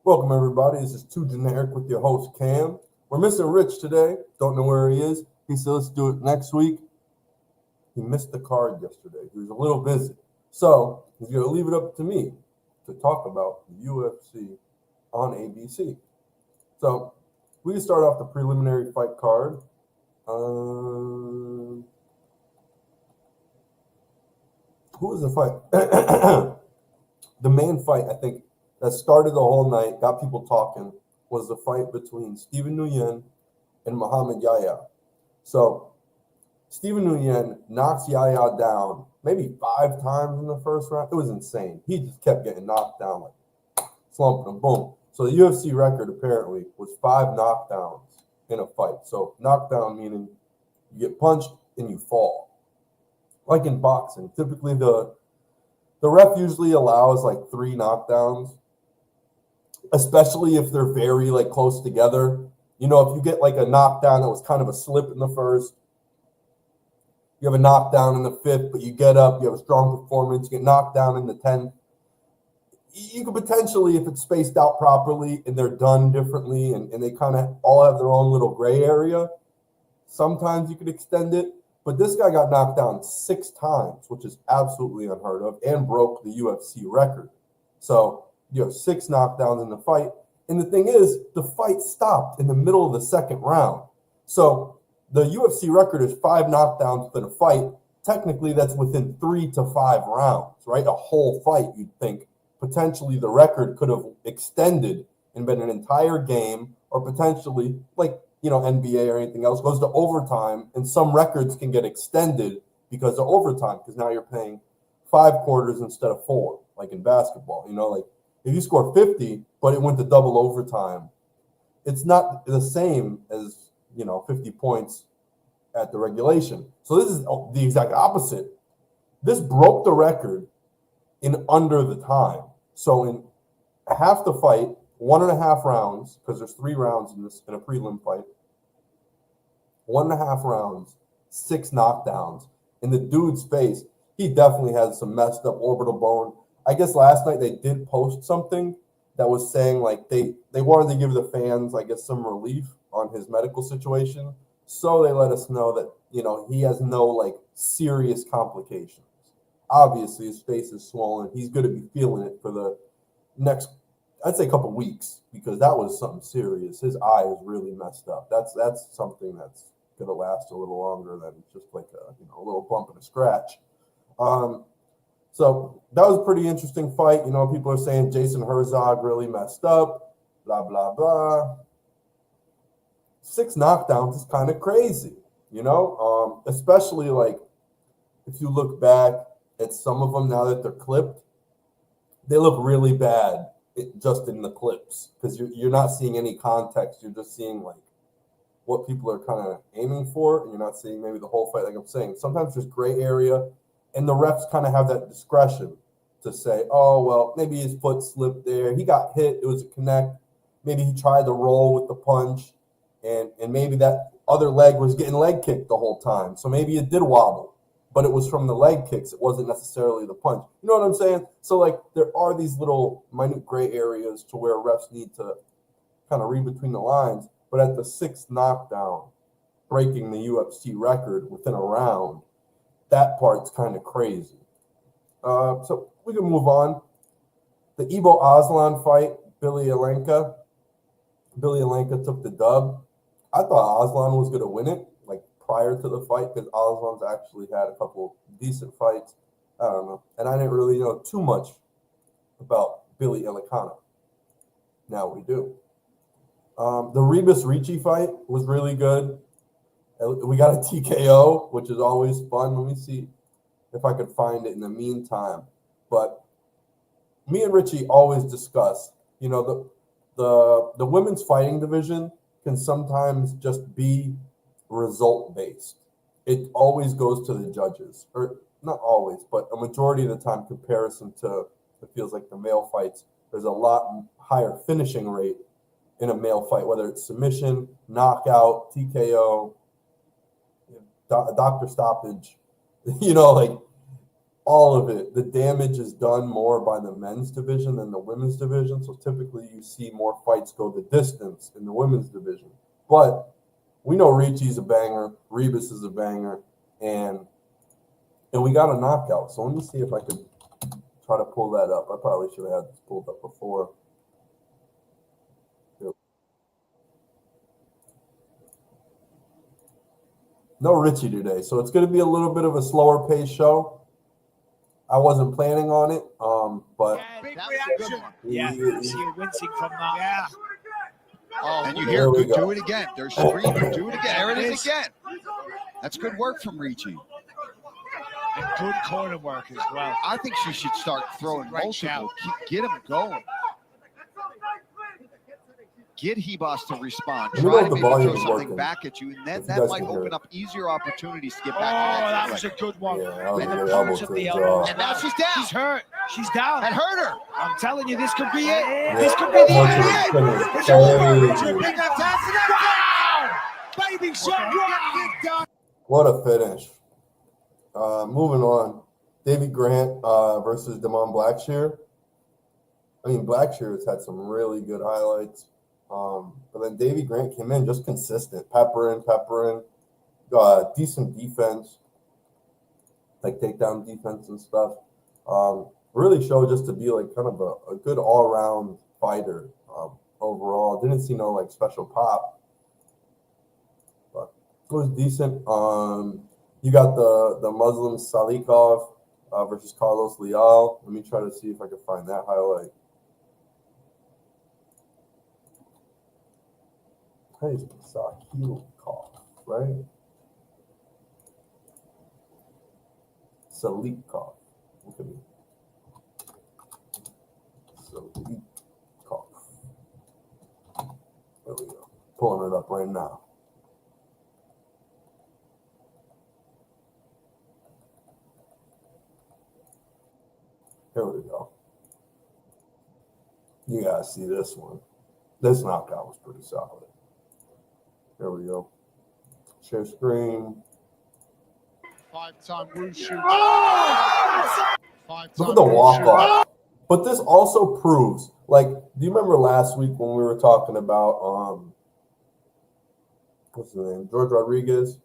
Welcome, everybody. This is Too Generic with your host, Cam. We're missing Rich today. Don't know where he is. He said, let's do it next week. He missed the card yesterday. He was a little busy. So he's going to leave it up to me to talk about the UFC on ABC. So we can start off the preliminary fight card. Who was the fight? The main fight, I think, that started the whole night, got people talking, was the fight between Steven Nguyen and Muhammad Yahya. So Steven Nguyen knocks Yahya down maybe 5 times in the first round. It was insane. He just kept getting knocked down, like slumping him, boom. So the UFC record apparently was 5 knockdowns in a fight. So knockdown meaning you get punched and you fall. Like in boxing, typically the ref usually allows like 3 knockdowns, especially if they're very like close together. You know, if you get like a knockdown that was kind of a slip in the first, you have a knockdown in the 5th, but you get up, you have a strong performance, you get knocked down in the 10th. You could potentially, if it's spaced out properly and they're done differently and they kind of all have their own little gray area, sometimes you could extend it. But this guy got knocked down 6 times, which is absolutely unheard of, and broke the UFC record. So you have 6 knockdowns in the fight. And the thing is, the fight stopped in the middle of the second round. So the UFC record is 5 knockdowns for the fight. Technically, that's within 3 to 5 rounds, right? A whole fight, you'd think. Potentially, the record could have extended and been an entire game, or potentially, like, NBA or anything else, goes to overtime, and some records can get extended because of overtime, because now you're playing 5 quarters instead of 4, like in basketball. Like if you score 50, but it went to double overtime, it's not the same as, 50 points at the regulation. So this is the exact opposite. This broke the record in under the time. So in half the fight, 1.5 rounds, because there's 3 rounds in a prelim fight, 1.5 rounds, 6 knockdowns. In the dude's face, he definitely has some messed up orbital bone. I guess last night they did post something that was saying like they wanted to give the fans, I guess, some relief on his medical situation. So they let us know that, he has no like serious complications. Obviously, his face is swollen. He's going to be feeling it for the next, I'd say, couple weeks, because that was something serious. His eye is really messed up. That's something that's going to last a little longer than just like a little bump and a scratch. So that was a pretty interesting fight. People are saying Jason Herzog really messed up, blah, blah, blah. 6 knockdowns is kind of crazy, especially like if you look back at some of them now that they're clipped, they look really bad just in the clips, because you're not seeing any context. You're just seeing like what people are kind of aiming for, and you're not seeing maybe the whole fight. Like I'm saying, sometimes there's gray area, and the refs kind of have that discretion to say, oh, well, maybe his foot slipped there. He got hit. It was a connect. Maybe he tried to roll with the punch, and maybe that other leg was getting leg kicked the whole time. So maybe it did wobble, but it was from the leg kicks. It wasn't necessarily the punch. You know what I'm saying? So, like, there are these little minute gray areas to where refs need to kind of read between the lines. But at the 6th knockdown, breaking the UFC record within a round, that part's kind of crazy. So we can move on. The Ibo Aslan fight, Billy Alenka. Billy Alenka took the dub. I thought Aslan was going to win it, like prior to the fight, because Aslan's actually had a couple decent fights. I don't know. And I didn't really know too much about Billy Alenka. Now we do. The Ritchie fight was really good. We got a TKO, which is always fun. Let me see if I could find it in the meantime. But me and Ritchie always discuss, the women's fighting division can sometimes just be result-based. It always goes to the judges, or not always, but a majority of the time comparison to, it feels like the male fights, there's a lot higher finishing rate in a male fight, whether it's submission, knockout, TKO, doctor stoppage, like all of it, the damage is done more by the men's division than the women's division. So typically you see more fights go the distance in the women's division. But we know Ritchie's a banger, Rebus is a banger, and we got a knockout. So let me see if I can try to pull that up. I probably should have had this pulled up before. No Ritchie today, so it's going to be a little bit of a slower pace show. I wasn't planning on it, but big reaction. Yeah, see you wincing from that. Yeah. Oh, and you hear do it again. They're screaming, do it again. There it is again. That's good work from Ritchie. And good corner work as well. I think she should start throwing multiple. Get him going. Get Hebos to respond. Try to maybe throw something back at you, and then that might open up easier opportunities to get back. Oh, that was a good one. Yeah, and the punch of the elbow. And now she's down. She's hurt. She's down. That hurt her. I'm telling you, this could be it. Yeah. This could be the end. It's over. Wow! Baby shot. What a finish. Moving on. Davey Grant versus Damon Blackshear. I mean, Blackshear's had some really good highlights. But then Davey Grant came in just consistent, peppering, decent defense, like takedown defense and stuff. Really showed just to be like kind of a good all-around fighter overall. Didn't see no like special pop, but it was decent. You got the Muslim Salikov versus Carlos Leal. Let me try to see if I can find that highlight. Hey, Salikov, right? Salikov. Look at me. Salikov. There we go. Pulling it up right now. Here we go. You guys see this one. This knockout was pretty solid. There we go. Share screen. Five-time Wushu. Look at the walk-off. But this also proves, like, do you remember last week when we were talking about, what's his name? George Rodriguez?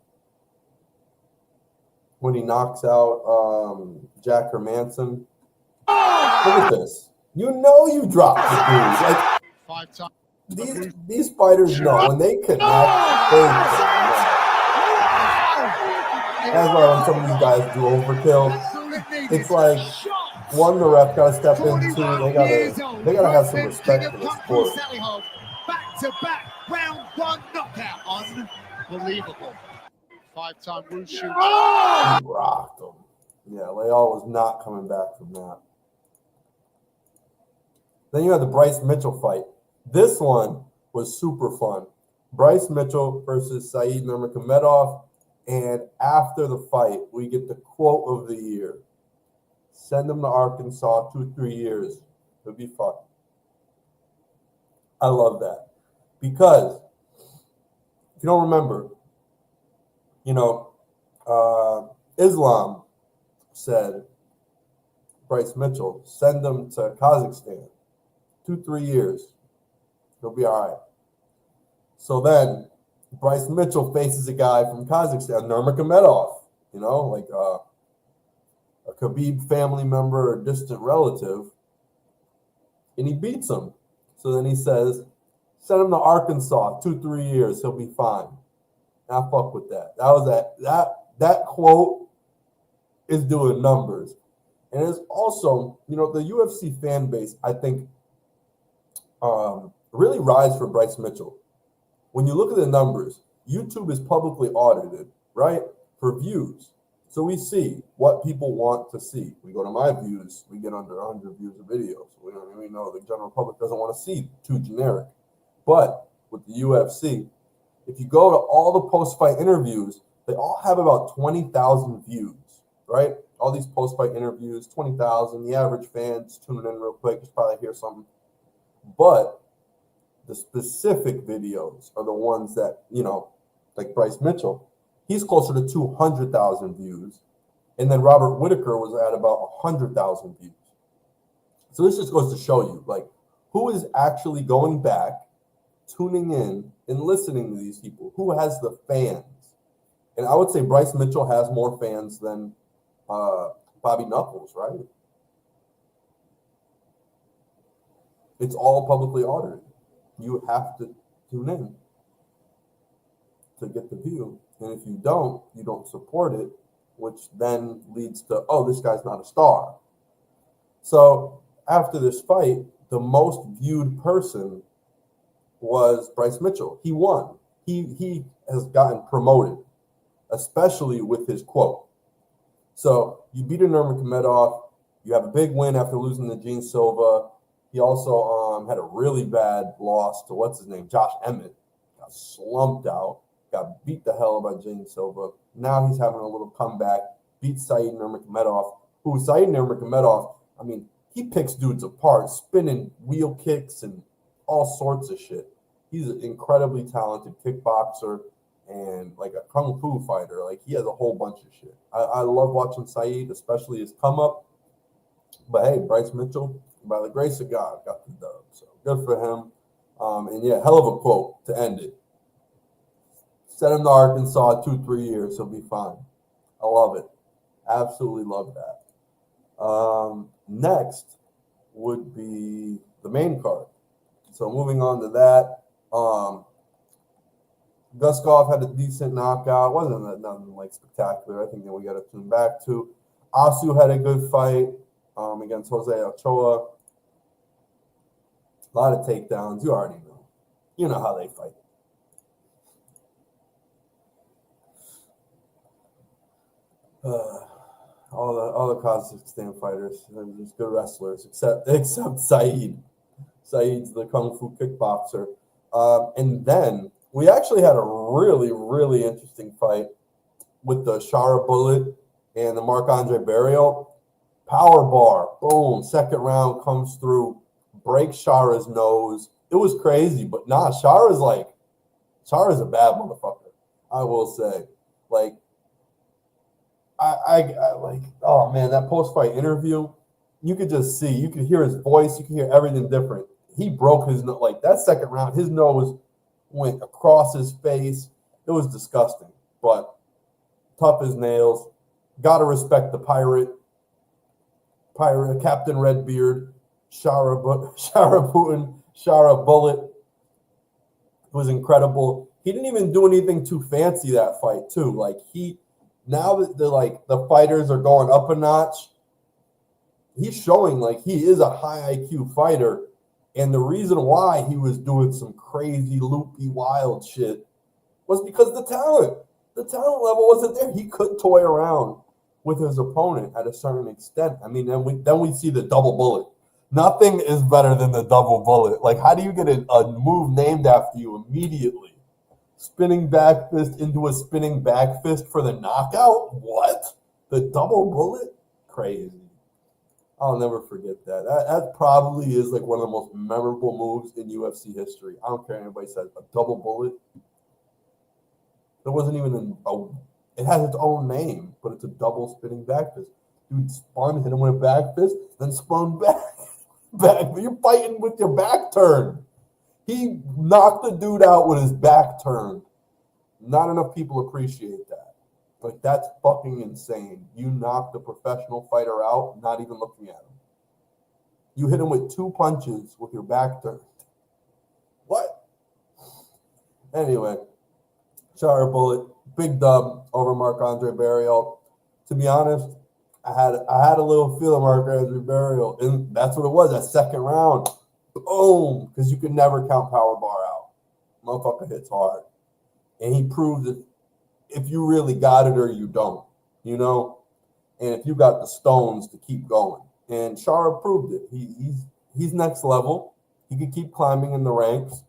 When he knocks out Jack Hermanson. Look at this. You know you dropped the dudes. Like, Five-time. These fighters know when they connect, they connect. That's why when some of these guys do overkill, it's like one, the ref gotta step in, two, they gotta have some respect for the sport. Back-to-back round one knockout. Unbelievable. Five-time Wushu. He rocked them. Yeah, Leal was not coming back from that. Then you had the Bryce Mitchell fight. This one was super fun. Bryce Mitchell versus Said Nurmagomedov. And after the fight, we get the quote of the year. Send him to Arkansas 2-3 years. It'll be fun. I love that. Because, if you don't remember, Islam said, Bryce Mitchell, send him to Kazakhstan. 2-3 years. He'll be all right. So then Bryce Mitchell faces a guy from Kazakhstan, Nurmagomedov, like a Khabib family member or distant relative, and he beats him. So then he says, send him to Arkansas, 2-3 years, he'll be fine. I fuck with that. That quote is doing numbers. And it's also, the UFC fan base, I think, really rise for Bryce Mitchell. When you look at the numbers, YouTube is publicly audited, right? For views. So we see what people want to see. We go to my views, we get under 100 views of videos. We know the general public doesn't want to see too generic. But with the UFC, if you go to all the post-fight interviews, they all have about 20,000 views, right? All these post-fight interviews, 20,000. The average fan's tuning in real quick, just probably hear something. But the specific videos are the ones that, like Bryce Mitchell, he's closer to 200,000 views. And then Robert Whittaker was at about 100,000 views. So this just goes to show you, like, who is actually going back, tuning in, and listening to these people? Who has the fans? And I would say Bryce Mitchell has more fans than Bobby Knuckles, right? It's all publicly audited. You have to tune in to get the view. And if you don't support it, which then leads to, oh, this guy's not a star. So after this fight, the most viewed person was Bryce Mitchell. He won. He has gotten promoted, especially with his quote. So you beat Nurmagomedov. You have a big win after losing to Gene Silva. He also had a really bad loss to what's his name, Josh Emmett. Got slumped out. Got beat the hell by Gene Silva. Now he's having a little comeback. Beat Said Nurmagomedov. Said Nurmagomedov, I mean, he picks dudes apart, spinning wheel kicks and all sorts of shit. He's an incredibly talented kickboxer and like a kung fu fighter. Like, he has a whole bunch of shit. I love watching Said, especially his come up. But hey, Bryce Mitchell, by the grace of God, got the dub. So good for him. And yeah, hell of a quote to end it. Send him to Arkansas 2-3 years, he'll be fine. I love it. Absolutely love that. Next would be the main card. So moving on to that, Guskov had a decent knockout. Wasn't nothing like spectacular. I think that we got to tune back to. Asu had a good fight against Jose Ochoa. A lot of takedowns. You already know. You know how they fight. All the Kazakhstan fighters, they're just good wrestlers, except Said. Said's the kung fu kickboxer. And then we actually had a really, really interesting fight with the Shara Bullet and the Marc-Andre Barrios. Power bar, boom, second round comes through, breaks Shara's nose. It was crazy, but nah, Shara's a bad motherfucker, I will say. Like, I like, oh man, that post-fight interview, you could just see, you could hear his voice, you could hear everything different. He broke his nose, like that second round, his nose went across his face. It was disgusting, but tough as nails. Gotta respect the pirate, Captain Redbeard, Shara Bullet was incredible. He didn't even do anything too fancy that fight too. Like, now that the fighters are going up a notch, he's showing like he is a high IQ fighter. And the reason why he was doing some crazy, loopy, wild shit was because the talent level wasn't there. He could toy around with his opponent at a certain extent. I mean, then we see the double bullet. Nothing is better than the double bullet. Like, how do you get a move named after you immediately? Spinning back fist into a spinning back fist for the knockout? What? The double bullet? Crazy. I'll never forget that. That probably is like one of the most memorable moves in UFC history. I don't care what anybody says. A double bullet. There wasn't even it has its own name, but it's a double spinning back fist. Dude spun, hit him with a back fist, then spun back. But you're fighting with your back turned. He knocked the dude out with his back turned. Not enough people appreciate that. Like, that's fucking insane. You knocked a professional fighter out, not even looking at him. You hit him with 2 punches with your back turned. What? Anyway, Shara Bullet, big dub over Marc-Andre Barrios. To be honest, I had a little feel of Marc-Andre Barrios, and that's what it was, that second round. Boom! Because you can never count power bar out. Motherfucker hits hard. And he proved that if you really got it or you don't, you know? And if you got the stones to keep going. And Shara proved it. He's next level. He could keep climbing in the ranks.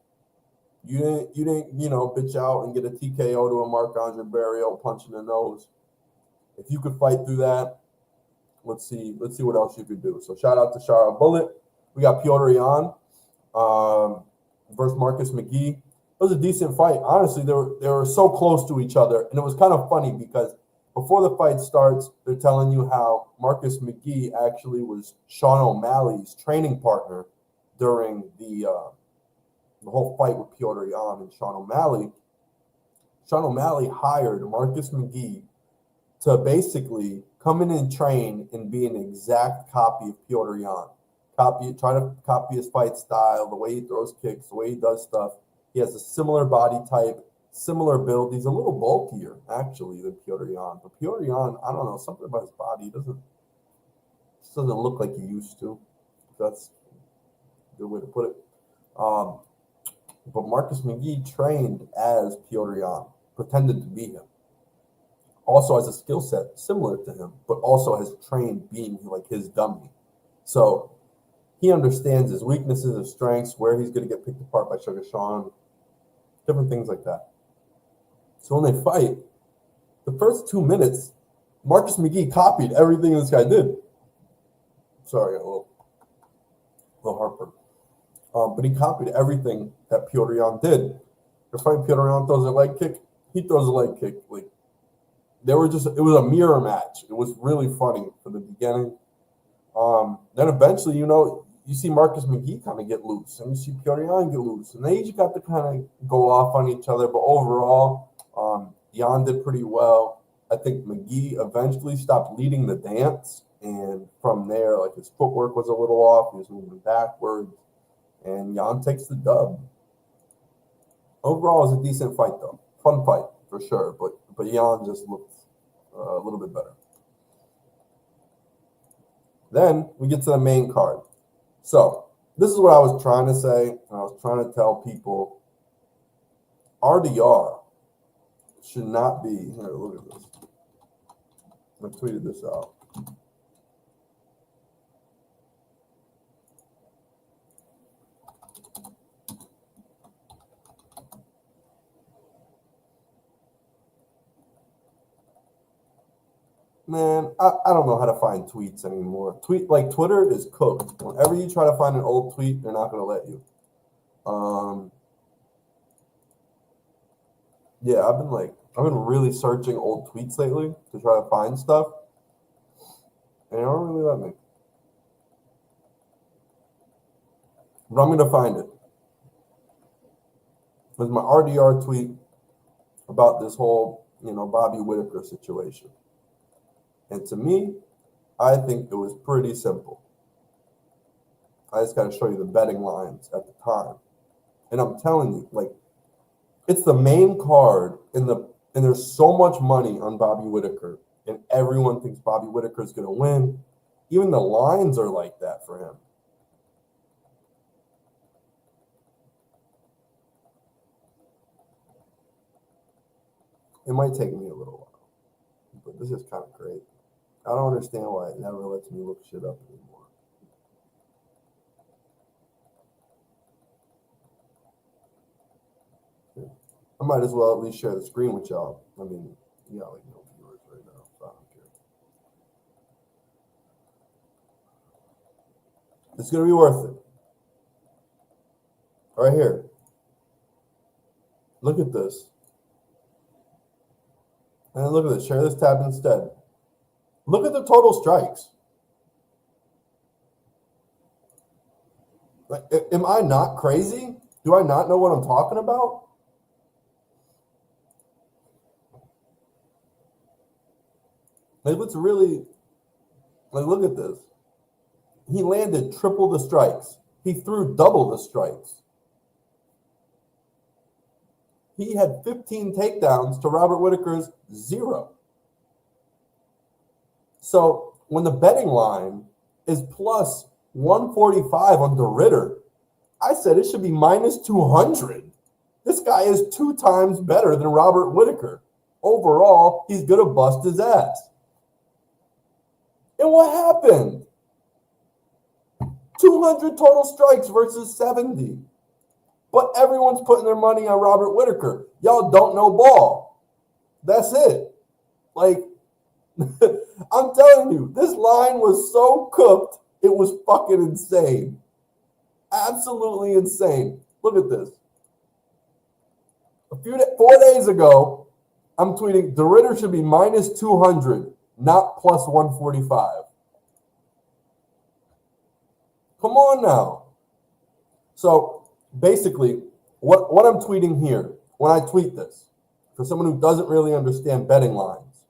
You didn't, bitch out and get a TKO to a Marc-Andre Barrios punch in the nose. If you could fight through that, let's see what else you could do. So shout out to Shara Bullet. We got Piotr Jan versus Marcus McGee. It was a decent fight. Honestly, they were so close to each other, and it was kind of funny because before the fight starts, they're telling you how Marcus McGee actually was Sean O'Malley's training partner during the whole fight with Piotr Jan and Sean O'Malley. Sean O'Malley hired Marcus McGee to basically come in and train and be an exact copy of Piotr Jan. Try to copy his fight style, the way he throws kicks, the way he does stuff. He has a similar body type, similar build. He's a little bulkier, actually, than Piotr Jan. But Piotr Jan, I don't know, something about his body doesn't look like he used to. That's a good way to put it. But Marcus McGee trained as Piotr Jan, pretended to be him. Also has a skill set similar to him, but also has trained being like his dummy. So he understands his weaknesses, his strengths, where he's going to get picked apart by Sugar Sean, different things like that. So when they fight, the first 2 minutes, Marcus McGee copied everything this guy did. Sorry, a little heartburn. But he copied everything that Piotr Jan did. They're fighting, Piotr Jan throws a leg kick, he throws a leg kick. Like, it was a mirror match. It was really funny from the beginning. Then eventually, you see Marcus McGee kind of get loose, and you see Piotr Jan get loose, and they each got to kind of go off on each other. But overall, Jan did pretty well. I think McGee eventually stopped leading the dance, and from there, like, his footwork was a little off. He was moving backwards, and Jan takes the dub. Overall, it was a decent fight, though. Fun fight for sure, but Jan just looked a little bit better. Then we get to the main card. So this is what I was trying to say, and I was trying to tell people. RDR should not be, here, look at this. I tweeted this out. Man, I don't know how to find tweets anymore. Twitter is cooked. Whenever you try to find an old tweet, they're not going to let you. Yeah, I've been really searching old tweets lately to try to find stuff, and they don't really let me. But I'm going to find it. There's my RDR tweet about this whole, Bobby Whitaker situation. And to me, I think it was pretty simple. I just got to show you the betting lines at the time. And I'm telling you, it's the main card, and there's so much money on Bobby Whitaker, and everyone thinks Bobby Whitaker is going to win. Even the lines are like that for him. It might take me a little while, but this is kind of great. I don't understand why it never lets me look shit up anymore. I might as well at least share the screen with y'all. I mean, you got no viewers right now, so I don't care. It's going to be worth it. Right here. Look at this. And look at this. Share this tab instead. Look at the total strikes. Am I not crazy? Do I not know what I'm talking about? It's really, look at this. He landed triple the strikes. He threw double the strikes. He had 15 takedowns to Robert Whitaker's 0. So when the betting line is plus 145 on the Ritter, I said it should be minus 200. This guy is 2 times better than Robert Whitaker. Overall, he's going to bust his ass. And what happened? 200 total strikes versus 70. But everyone's putting their money on Robert Whitaker. Y'all don't know ball. That's it. I'm telling you, this line was so cooked, it was fucking insane. Absolutely insane. Look at this. 4 days ago, I'm tweeting, the Ritter should be minus 200, not plus 145. Come on now. So basically, what I'm tweeting here, when I tweet this, for someone who doesn't really understand betting lines,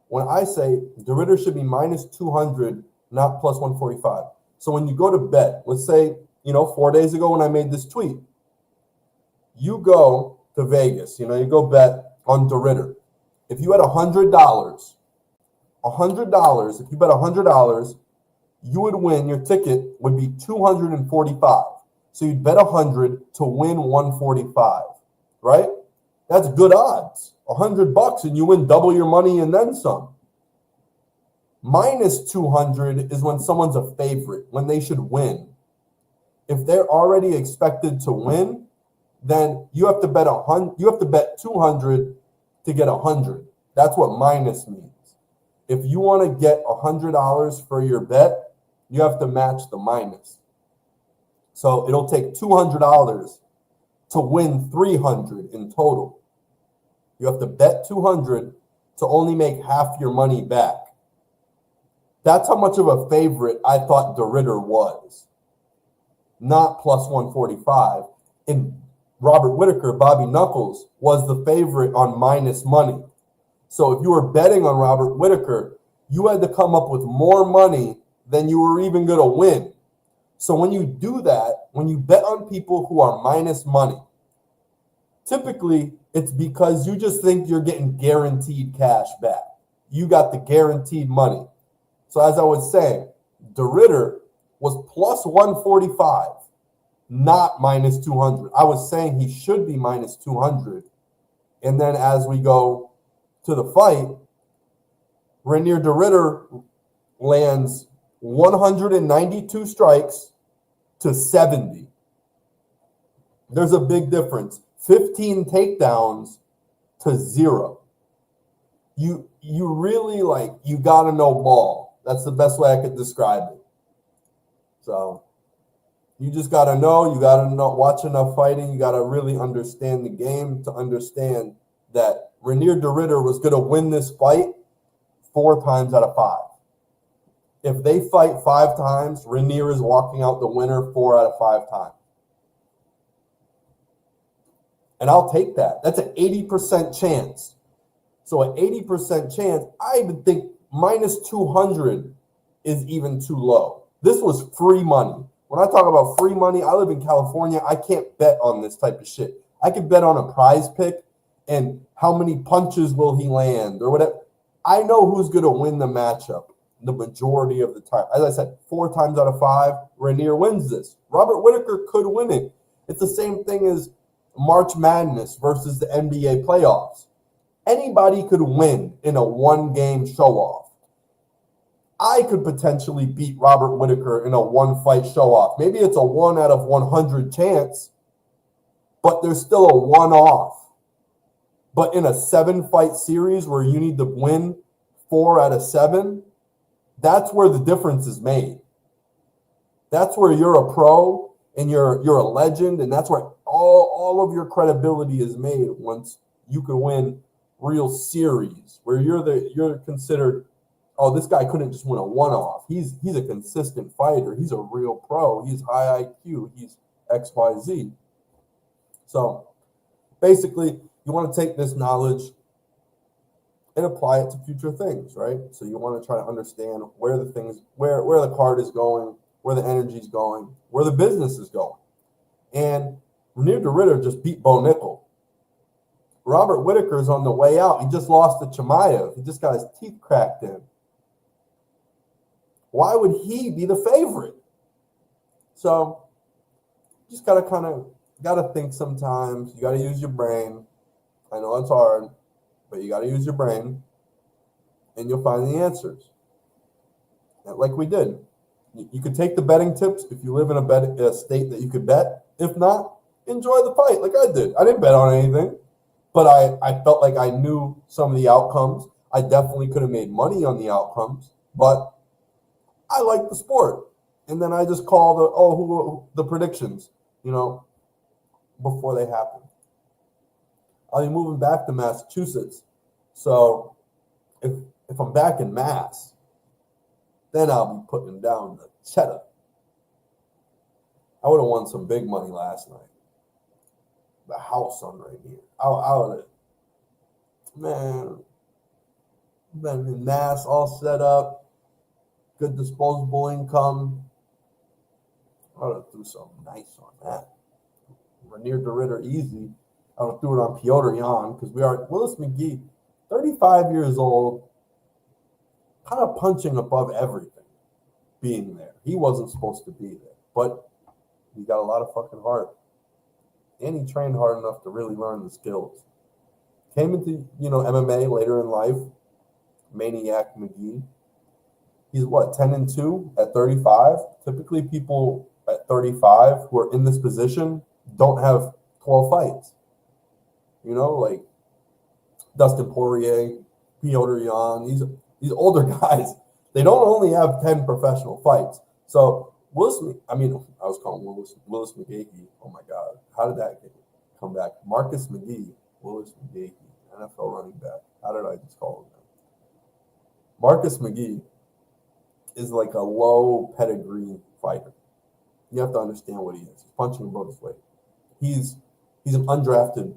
when I say the Ritter should be minus 200, not plus 145. So when you go to bet, let's say, 4 days ago when I made this tweet, you go to Vegas, you go bet on the Ritter. If you had $100, if you bet $100, you would win, your ticket would be 245. So you'd bet 100 to win 145, right? That's good odds. $100 and you win double your money and then some. Minus 200 is when someone's a favorite, when they should win. If they're already expected to win, then you have to bet 100. You have to bet 200 to get 100. That's what minus means. If you want to get $100 for your bet, you have to match the minus. So it'll take $200 to win 300 in total. You have to bet 200 to only make half your money back. That's how much of a favorite I thought the Ritter was. Not plus 145. And Robert Whittaker, Bobby Knuckles, was the favorite on minus money. So if you were betting on Robert Whittaker, you had to come up with more money than you were even going to win. So when you do that, when you bet on people who are minus money, typically it's because you just think you're getting guaranteed cash back. You got the guaranteed money. So as I was saying, the Ritter was plus 145, not minus 200. I was saying he should be minus 200. And then as we go to the fight, Reinier de Ridder lands 192 strikes to 70. There's a big difference. 15 takedowns to 0. You really you gotta know ball. That's the best way I could describe it. So you just gotta know, watch enough fighting, you gotta really understand the game to understand that Reinier de Ridder was gonna win this fight 4 times out of 5. If they fight 5 times, Reinier is walking out the winner 4 out of 5 times. And I'll take that. That's an 80% chance. So an 80% chance, I even think minus 200 is even too low. This was free money. When I talk about free money, I live in California. I can't bet on this type of shit. I can bet on a prize pick and how many punches will he land or whatever. I know who's going to win the matchup the majority of the time. As I said, 4 times out of 5, Reinier wins this. Robert Whittaker could win it. It's the same thing as March Madness versus the NBA playoffs. Anybody could win in a 1-game show-off. I could potentially beat Robert Whittaker in a 1-fight show-off. Maybe it's a 1 out of 100 chance, but there's still a 1-off. But in a 7-fight series where you need to win 4 out of 7, that's where the difference is made. That's where you're a pro and you're a legend, and that's where all of your credibility is made once you can win real series where you're considered, oh, this guy couldn't just win a 1-off. He's a consistent fighter. He's a real pro. He's high IQ. He's XYZ. So basically, you want to take this knowledge and apply it to future things, right? So you want to try to understand where the card is going, where the energy is going, where the business is going. And Reinier de Ridder just beat Bo Nickel. Robert Whittaker is on the way out. He just lost to Chimaev. He just got his teeth cracked in. Why would he be the favorite? So you just gotta think sometimes. You gotta use your brain. I know it's hard, but you gotta use your brain, and you'll find the answers. Like we did. You could take the betting tips if you live in a state that you could bet. If not, enjoy the fight like I did. I didn't bet on anything, but I felt like I knew some of the outcomes. I definitely could have made money on the outcomes, but I like the sport. And then I just call the predictions, before they happen. I'll be moving back to Massachusetts. So if I'm back in Mass, then I'll be putting down the cheddar. I would have won some big money last night. The house on right here. I would have, man, been in Mass all set up, good disposable income. I would have threw something nice on that. Renier DeRitter easy. I would have threw it on Piotr Jan because we are Willis McGee, 35 years old, kind of punching above everything, being there. He wasn't supposed to be there, but he got a lot of fucking heart. And he trained hard enough to really learn the skills. Came into, MMA later in life. Maniac McGee. He's 10-2 at 35? Typically people at 35 who are in this position don't have 12 fights. Like Dustin Poirier, Piotr Jan, these older guys, they don't only have 10 professional fights. So I was calling Willis McGahee. Oh my God. How did that come back? Marcus McGee, Willis McGahee, NFL running back. How did I just call him that? Marcus McGee is like a low pedigree fighter. You have to understand what he is. He's punching above his weight. He's an undrafted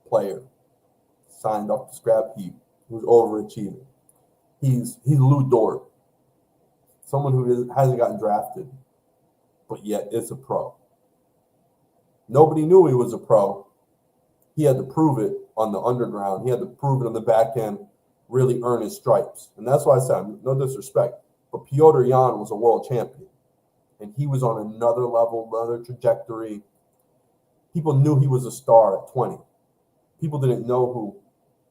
player, signed off the scrap heap, who's overachieving. He's Lou Dort, someone who hasn't gotten drafted, but yet is a pro. Nobody knew he was a pro. He had to prove it on the underground. He had to prove it on the back end, really earn his stripes. And that's why I said, no disrespect, but Piotr Jan was a world champion. And he was on another level, another trajectory. People knew he was a star at 20. People didn't know who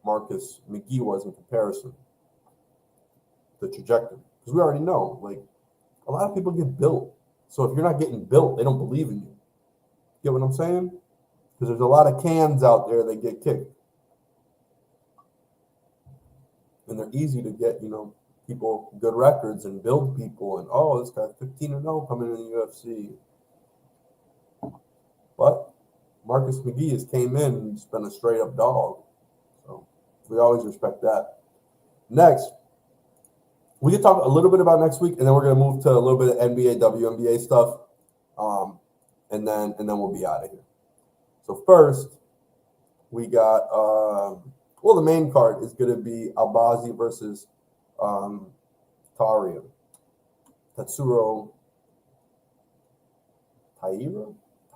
Marcus McGee was in comparison. The trajectory. Because we already know, a lot of people get built. So if you're not getting built, they don't believe in you. Get what I'm saying? Because there's a lot of cans out there that get kicked. And they're easy to get, people good records and build people. And, this guy's 15-0 coming in the UFC. But Marcus McGee has came in and just been a straight-up dog. So we always respect that. Next, we can talk a little bit about next week, and then we're going to move to a little bit of NBA, WNBA stuff, and then we'll be out of here. So first, we got the main card is going to be Albazi versus Tatsuro Taira.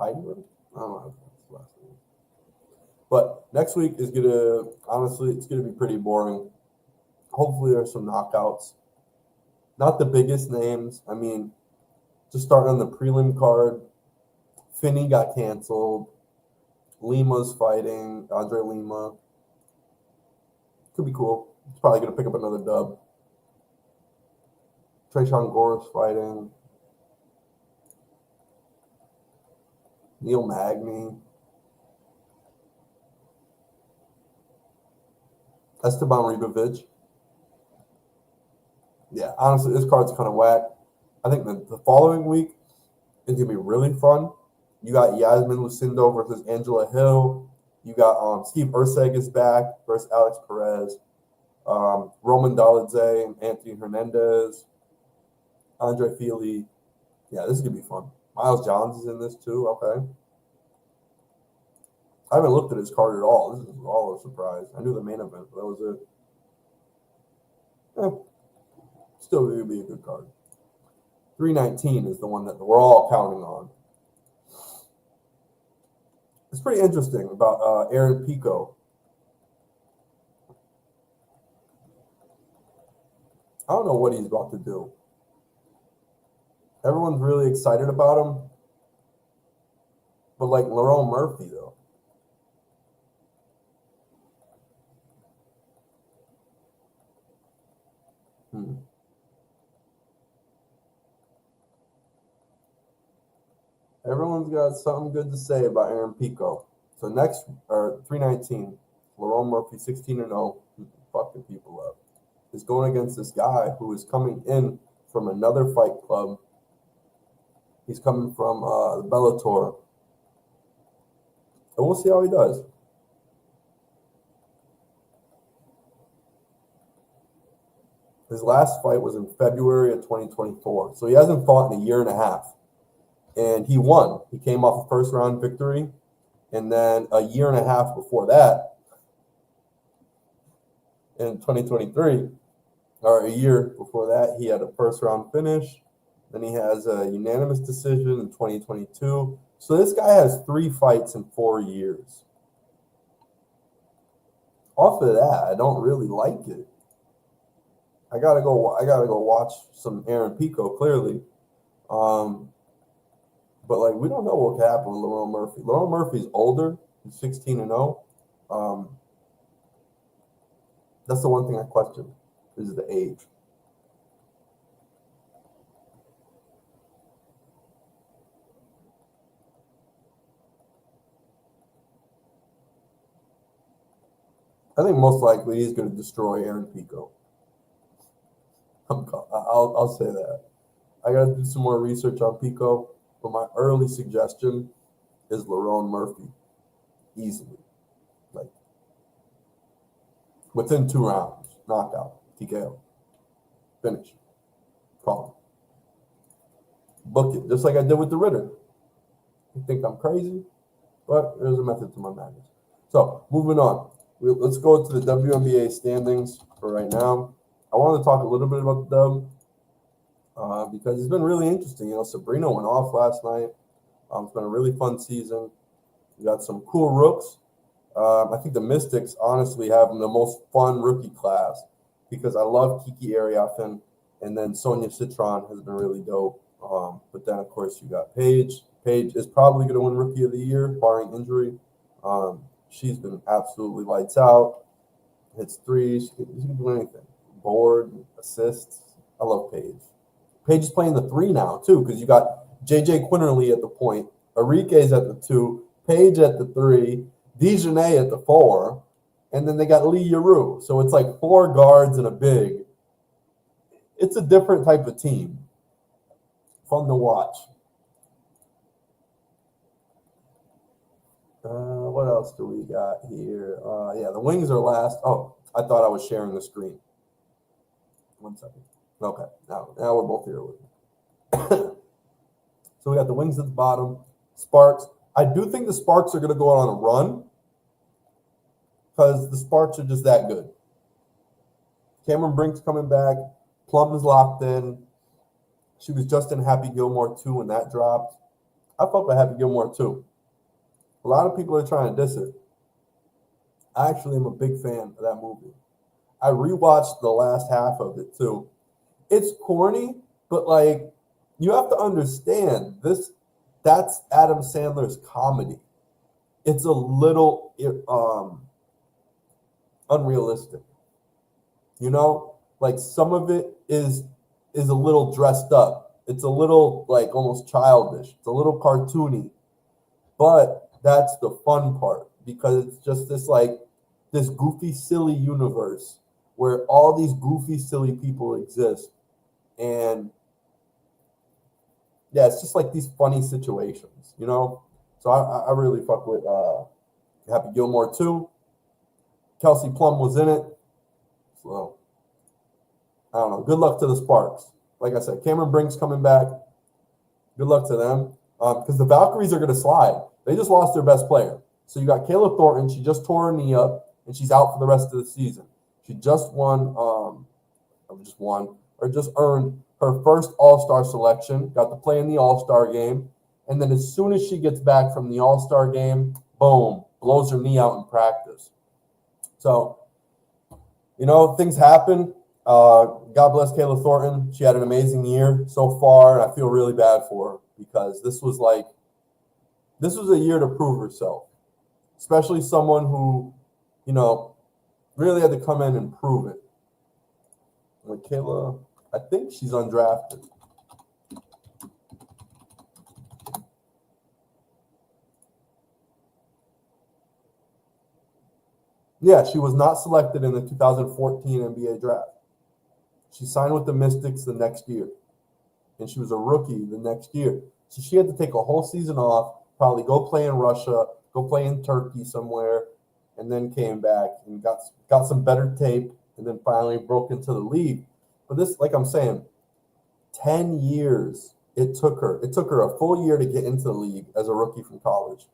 I don't know his last name. But next week is it's gonna be pretty boring. Hopefully there's some knockouts. Not the biggest names. Just starting on the prelim card. Finney got canceled. Lima's fighting. Andre Lima. Could be cool. He's probably gonna pick up another dub. Trayshawn Gore's fighting. Neil Magny. Esteban Ribovic. Yeah, honestly, this card's kind of whack. I think the following week is going to be really fun. You got Yasmin Lucindo versus Angela Hill. You got Steve Erceg is back versus Alex Perez. Roman Dolidze and Anthony Hernandez. Andre Fili. Yeah, this is going to be fun. Miles Johns is in this too. Okay. I haven't looked at his card at all. This is all a surprise. I knew the main event, but that was it. Still going to be a good card. 319 is the one that we're all counting on. It's pretty interesting about Aaron Pico. I don't know what he's about to do. Everyone's really excited about him. But Lerone Murphy, though. Everyone's got something good to say about Aaron Pico. So next, 319, Lerone Murphy, 16-0, fucking people up, is going against this guy who is coming in from another fight club. He's coming from Bellator. And we'll see how he does. His last fight was in February of 2024. So he hasn't fought in a year and a half. And he won. He came off a first-round victory. And then a year and a half before that, in 2023, or a year before that, he had a first-round finish. Then he has a unanimous decision in 2022. So this guy has 3 fights in 4 years. Off of that, I don't really like it. I gotta go watch some Aaron Pico, clearly. But like, we don't know what could happen with Lerone Murphy. Lerone Murphy's older. He's 16-0. That's the one thing I question, is the age. I think most likely he's going to destroy Aaron Pico. I'll say that. I got to do some more research on Pico, but my early suggestion is Lerone Murphy, easily, like within 2 rounds, knockout, TKO, finish, call it, book it, just like I did with the Ritter. You think I'm crazy, but there's a method to my madness. So moving on. Let's go to the WNBA standings for right now. I wanted to talk a little bit about the dub because it's been really interesting. You know, Sabrina went off last night. It's been a really fun season. We got some cool rooks. I think the Mystics honestly have the most fun rookie class because I love Kiki Ariafen, and then Sonia Citron has been really dope. But then, of course, you got Paige. Paige is probably going to win Rookie of the Year, barring injury. She's been absolutely lights out. Hits threes. She can do anything. Board, assists. I love Paige. Paige is playing the 3 now, too, because you got JJ Quinterly at the point, Enriquez at the 2, Paige at the 3, Dejanay at the 4, and then they got Lee Yaru. So it's like 4 guards and a big. It's a different type of team. Fun to watch. What else do we got here? Yeah, the Wings are last. Oh, I thought I was sharing the screen. 1 second. Okay, now we're both here with me. So we got the Wings at the bottom. Sparks. I do think the Sparks are going to go on a run because the Sparks are just that good. Cameron Brink's coming back. Plum is locked in. She was just in Happy Gilmore 2 when that dropped. I fuck with Happy Gilmore 2. A lot of people are trying to diss it. I actually am a big fan of that movie. I rewatched the last half of it too. It's corny, but like you have to understand this. That's Adam Sandler's comedy. It's a little unrealistic. You know, like some of it is a little dressed up. It's a little like almost childish. It's a little cartoony, but that's the fun part because it's just this goofy, silly universe where all these goofy, silly people exist. And yeah, it's just like these funny situations, you know? So I really fuck with Happy Gilmore 2. Kelsey Plum was in it. So I don't know. Good luck to the Sparks. Like I said, Cameron Brink's coming back. Good luck to them. Because the Valkyries are going to slide. They just lost their best player. So you got Kayla Thornton. She just tore her knee up, and she's out for the rest of the season. She just earned her first All-Star selection, got to play in the All-Star game, and then as soon as she gets back from the All-Star game, boom, blows her knee out in practice. So, you know, things happen. God bless Kayla Thornton. She had an amazing year so far, and I feel really bad for her because this was a year to prove herself, especially someone who, you know, really had to come in and prove it. Like Kayla, I think she's undrafted. Yeah, she was not selected in the 2014 NBA draft. She signed with the Mystics the next year, and she was a rookie the next year. So she had to take a whole season off, probably go play in Russia, go play in Turkey somewhere, and then came back and got some better tape, and then finally broke into the league. But this, like I'm saying, 10 years it took her. It took her a full year to get into the league as a rookie from college.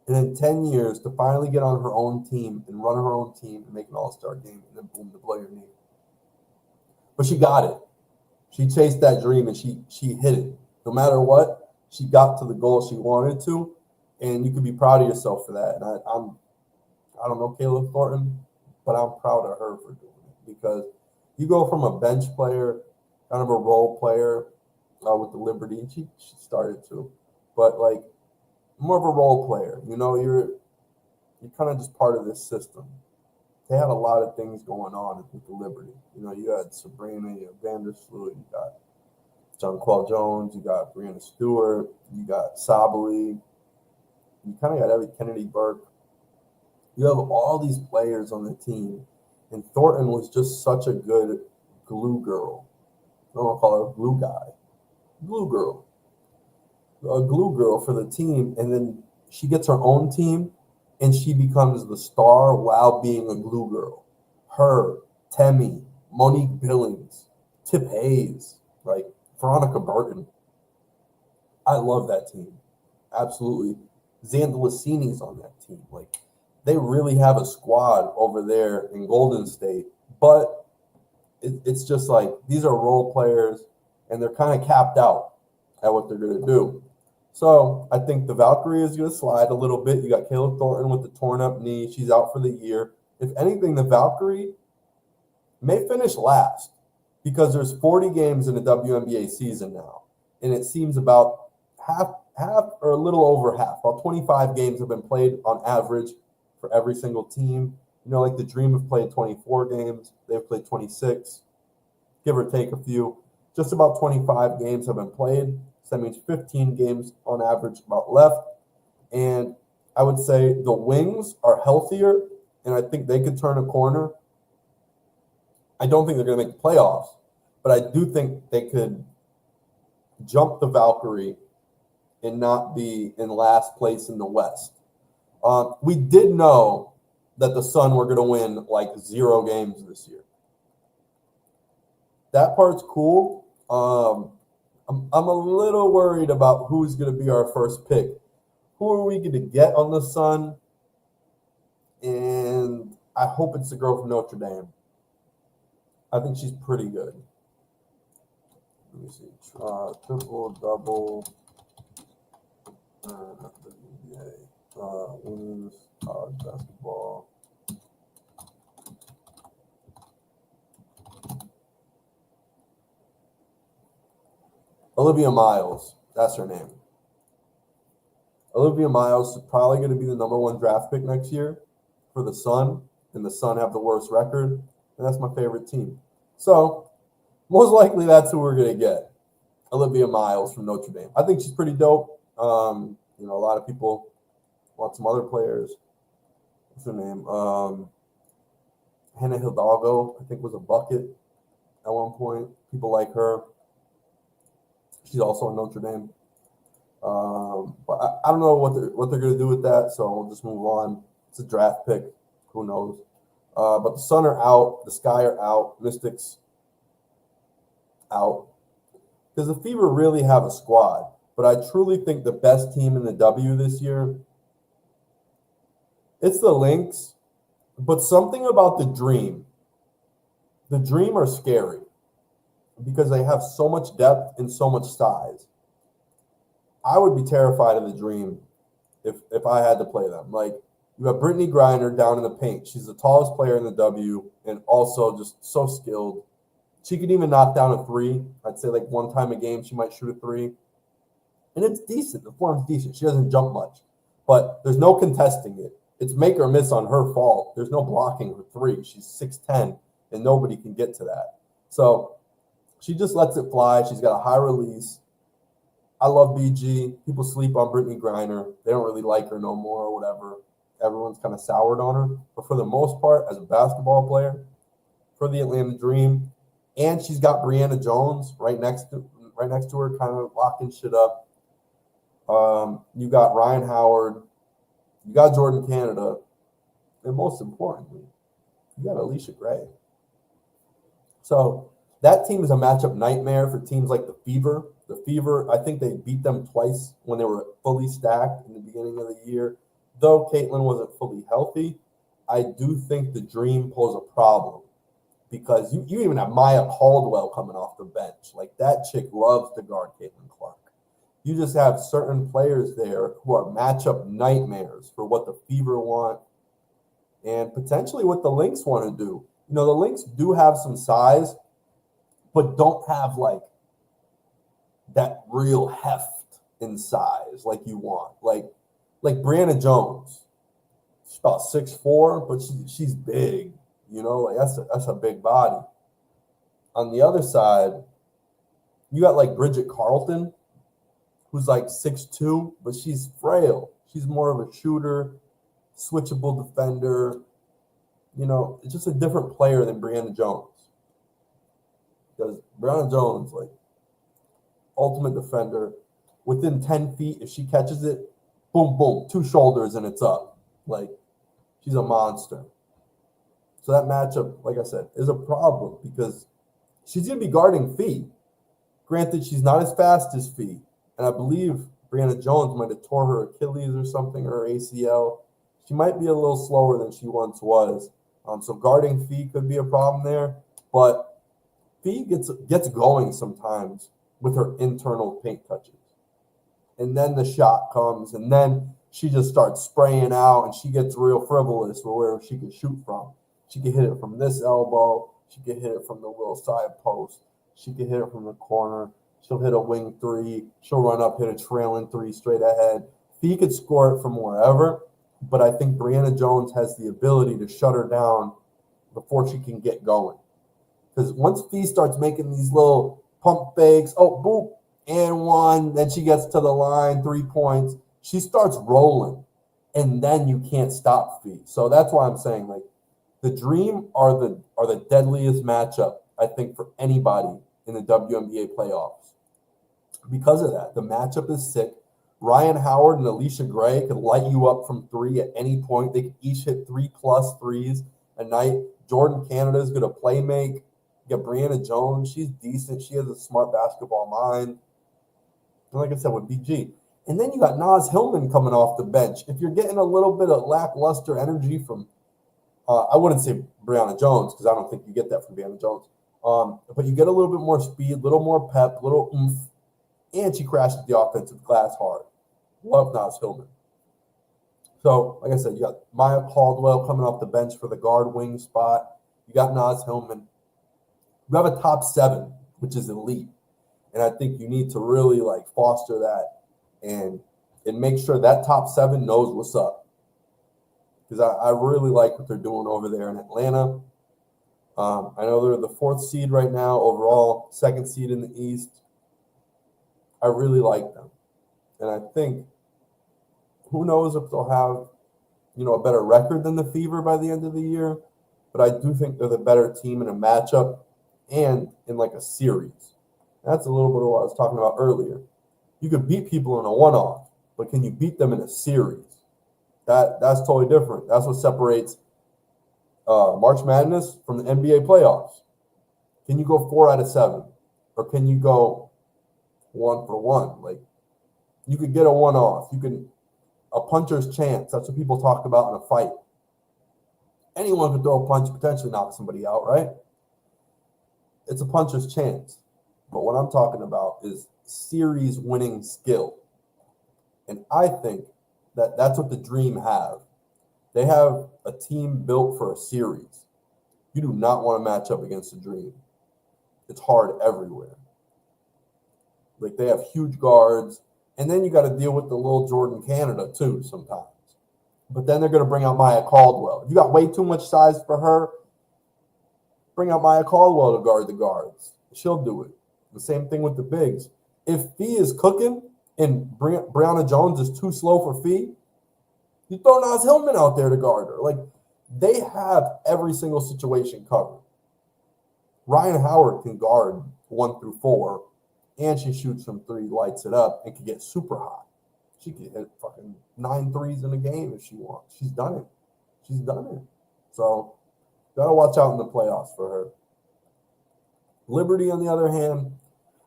And then 10 years to finally get on her own team and run her own team and make an all-star game and then boom, to blow your knee. But she got it. She chased that dream and she hit it. No matter what, she got to the goal she wanted to, and you could be proud of yourself for that. And I don't know Caleb Thornton, but I'm proud of her for doing it because you go from a bench player, kind of a role player with the Liberty, and she started to, but like more of a role player. You know, you're kind of just part of this system. They had a lot of things going on with the Liberty. You know, you had Sabrina, you had Vandersloot, you got Jonquel Jones, you got Breanna Stewart, you got Sabali, you kind of got every Kennedy Burke. You have all these players on the team, and Thornton was just such a good glue girl. I don't want to call her a glue guy. Glue girl. A glue girl for the team, and then she gets her own team, and she becomes the star while being a glue girl. Her, Temi, Monique Billings, Tip Hayes, like Veronica Burton. I love that team. Absolutely. Xander Lassini's on that team. Like, they really have a squad over there in Golden State, but it's just like these are role players, and they're kind of capped out at what they're going to do. So I think the Valkyrie is going to slide a little bit. You got Caleb Thornton with the torn up knee. She's out for the year. If anything, the Valkyrie may finish last because there's 40 games in the WNBA season now, and it seems about half or a little over half, about 25 games have been played on average for every single team. You know, like the Dream have played 24 games. They've played 26, give or take a few. Just about 25 games have been played. So that means 15 games on average about left. And I would say the Wings are healthier, and I think they could turn a corner. I don't think they're going to make the playoffs, but I do think they could jump the Valkyrie and not be in last place in the West. We did know that the Sun were going to win like 0 games this year. That part's cool. I'm a little worried about who's going to be our first pick. Who are we going to get on the Sun? And I hope it's the girl from Notre Dame. I think she's pretty good. Let me see. Triple, double. Women's college basketball. Olivia Miles, that's her name. Olivia Miles is probably going to be the #1 draft pick next year for the Sun, and the Sun have the worst record, and that's my favorite team. So, most likely that's who we're going to get, Olivia Miles from Notre Dame. I think she's pretty dope. You know, a lot of people want some other players. What's her name? Hannah Hidalgo, I think, was a bucket at one point. People like her. She's also in Notre Dame. But I don't know what they're going to do with that, so we'll just move on. It's a draft pick. Who knows? But the Sun are out. The Sky are out. Mystics out. Because the Fever really have a squad. But I truly think the best team in the W this year, it's the Lynx. But something about the Dream. The Dream are scary because they have so much depth and so much size. I would be terrified of the Dream if I had to play them. Like, you have Brittany Griner down in the paint. She's the tallest player in the W and also just so skilled. She could even knock down a 3. I'd say like one time a game she might shoot a 3. And it's decent. The form's decent. She doesn't jump much. But there's no contesting it. It's make or miss on her fault. There's no blocking her 3. She's 6'10", and nobody can get to that. So she just lets it fly. She's got a high release. I love BG. People sleep on Brittany Griner. They don't really like her no more or whatever. Everyone's kind of soured on her. But for the most part, as a basketball player, for the Atlanta Dream, and she's got Breanna Jones right next to her, kind of locking shit up. You got Ryan Howard. You got Jordan Canada. And most importantly, you got Alicia Gray. So that team is a matchup nightmare for teams like the Fever. The Fever, I think they beat them twice when they were fully stacked in the beginning of the year. Though Caitlin wasn't fully healthy, I do think the Dream pose a problem because you even have Maya Caldwell coming off the bench. Like, that chick loves to guard Caitlin Clark. You just have certain players there who are matchup nightmares for what the Fever want and potentially what the Lynx want to do. You know, the Lynx do have some size, but don't have like that real heft in size like you want. Like Brianna Jones, she's about 6'4", but she's big. You know, like that's a big body. On the other side, you got like Bridget Carlton, who's like 6'2", but she's frail. She's more of a shooter, switchable defender. You know, it's just a different player than Brianna Jones. Because Brianna Jones, like, ultimate defender, within 10 feet, if she catches it, boom, boom, 2 shoulders and it's up. Like, she's a monster. So that matchup, like I said, is a problem because she's going to be guarding Fee. Granted, she's not as fast as Fee. And I believe Brianna Jones might have tore her Achilles or something, or her ACL. She might be a little slower than she once was. So guarding Fee could be a problem there. But Fee gets going sometimes with her internal paint touches. And then the shot comes, and then she just starts spraying out, and she gets real frivolous for where she can shoot from. She can hit it from this elbow. She can hit it from the little side post. She can hit it from the corner. She'll hit a wing 3. She'll run up, hit a trailing 3 straight ahead. Fee could score it from wherever, but I think Brianna Jones has the ability to shut her down before she can get going. Because once Fee starts making these little pump fakes, oh, boop, and 1, then she gets to the line, 3 points. She starts rolling, and then you can't stop Fee. So that's why I'm saying, like, the Dream are the deadliest matchup, I think, for anybody in the WNBA playoffs. Because of that, the matchup is sick. Ryan Howard and Alicia Gray could light you up from 3 at any point. They could each hit 3+ threes a night. Jordan Canada is going to play make. You got Brianna Jones. She's decent. She has a smart basketball mind. And like I said, with BG. And then you got Naz Hillman coming off the bench. If you're getting a little bit of lackluster energy from, I wouldn't say Brianna Jones, because I don't think you get that from Brianna Jones. But you get a little bit more speed, a little more pep, a little oomph. And she crashes the offensive glass hard. Love Naz Hillman. So, like I said, you got Maya Caldwell coming off the bench for the guard wing spot. You got Naz Hillman. You have a top 7, which is elite. And I think you need to really like foster that and make sure that top 7 knows what's up. Because I really like what they're doing over there in Atlanta. I know they're the 4th seed right now overall, 2nd seed in the East. I really like them. And I think, who knows if they'll have, you know, a better record than the Fever by the end of the year. But I do think they're the better team in a matchup and in like a series. That's a little bit of what I was talking about earlier. You could beat people in a one-off, but can you beat them in a series? That's totally different. That's what separates March Madness from the NBA playoffs. Can you go 4 out of 7? Or can you go 1 for 1? Like, you could get a one-off. You can a puncher's chance. That's what people talk about in a fight. Anyone could throw a punch, potentially knock somebody out, right? It's a puncher's chance. But what I'm talking about is series winning skill. And I think that that's what the Dream have. They have a team built for a series. You do not want to match up against the Dream. It's hard everywhere. Like, they have huge guards. And then you got to deal with the little Jordan Canada, too, sometimes. But then they're going to bring out Maya Caldwell. If you got way too much size for her, bring out Maya Caldwell to guard the guards. She'll do it. The same thing with the bigs. If Fee is cooking and Brianna Jones is too slow for Fee, you throw Naz Hillman out there to guard her. Like, they have every single situation covered. Ryan Howard can guard 1 through 4, and she shoots from 3, lights it up, and can get super hot. She can hit fucking 9 threes in a game if she wants. She's done it. She's done it. So, gotta watch out in the playoffs for her. Liberty, on the other hand,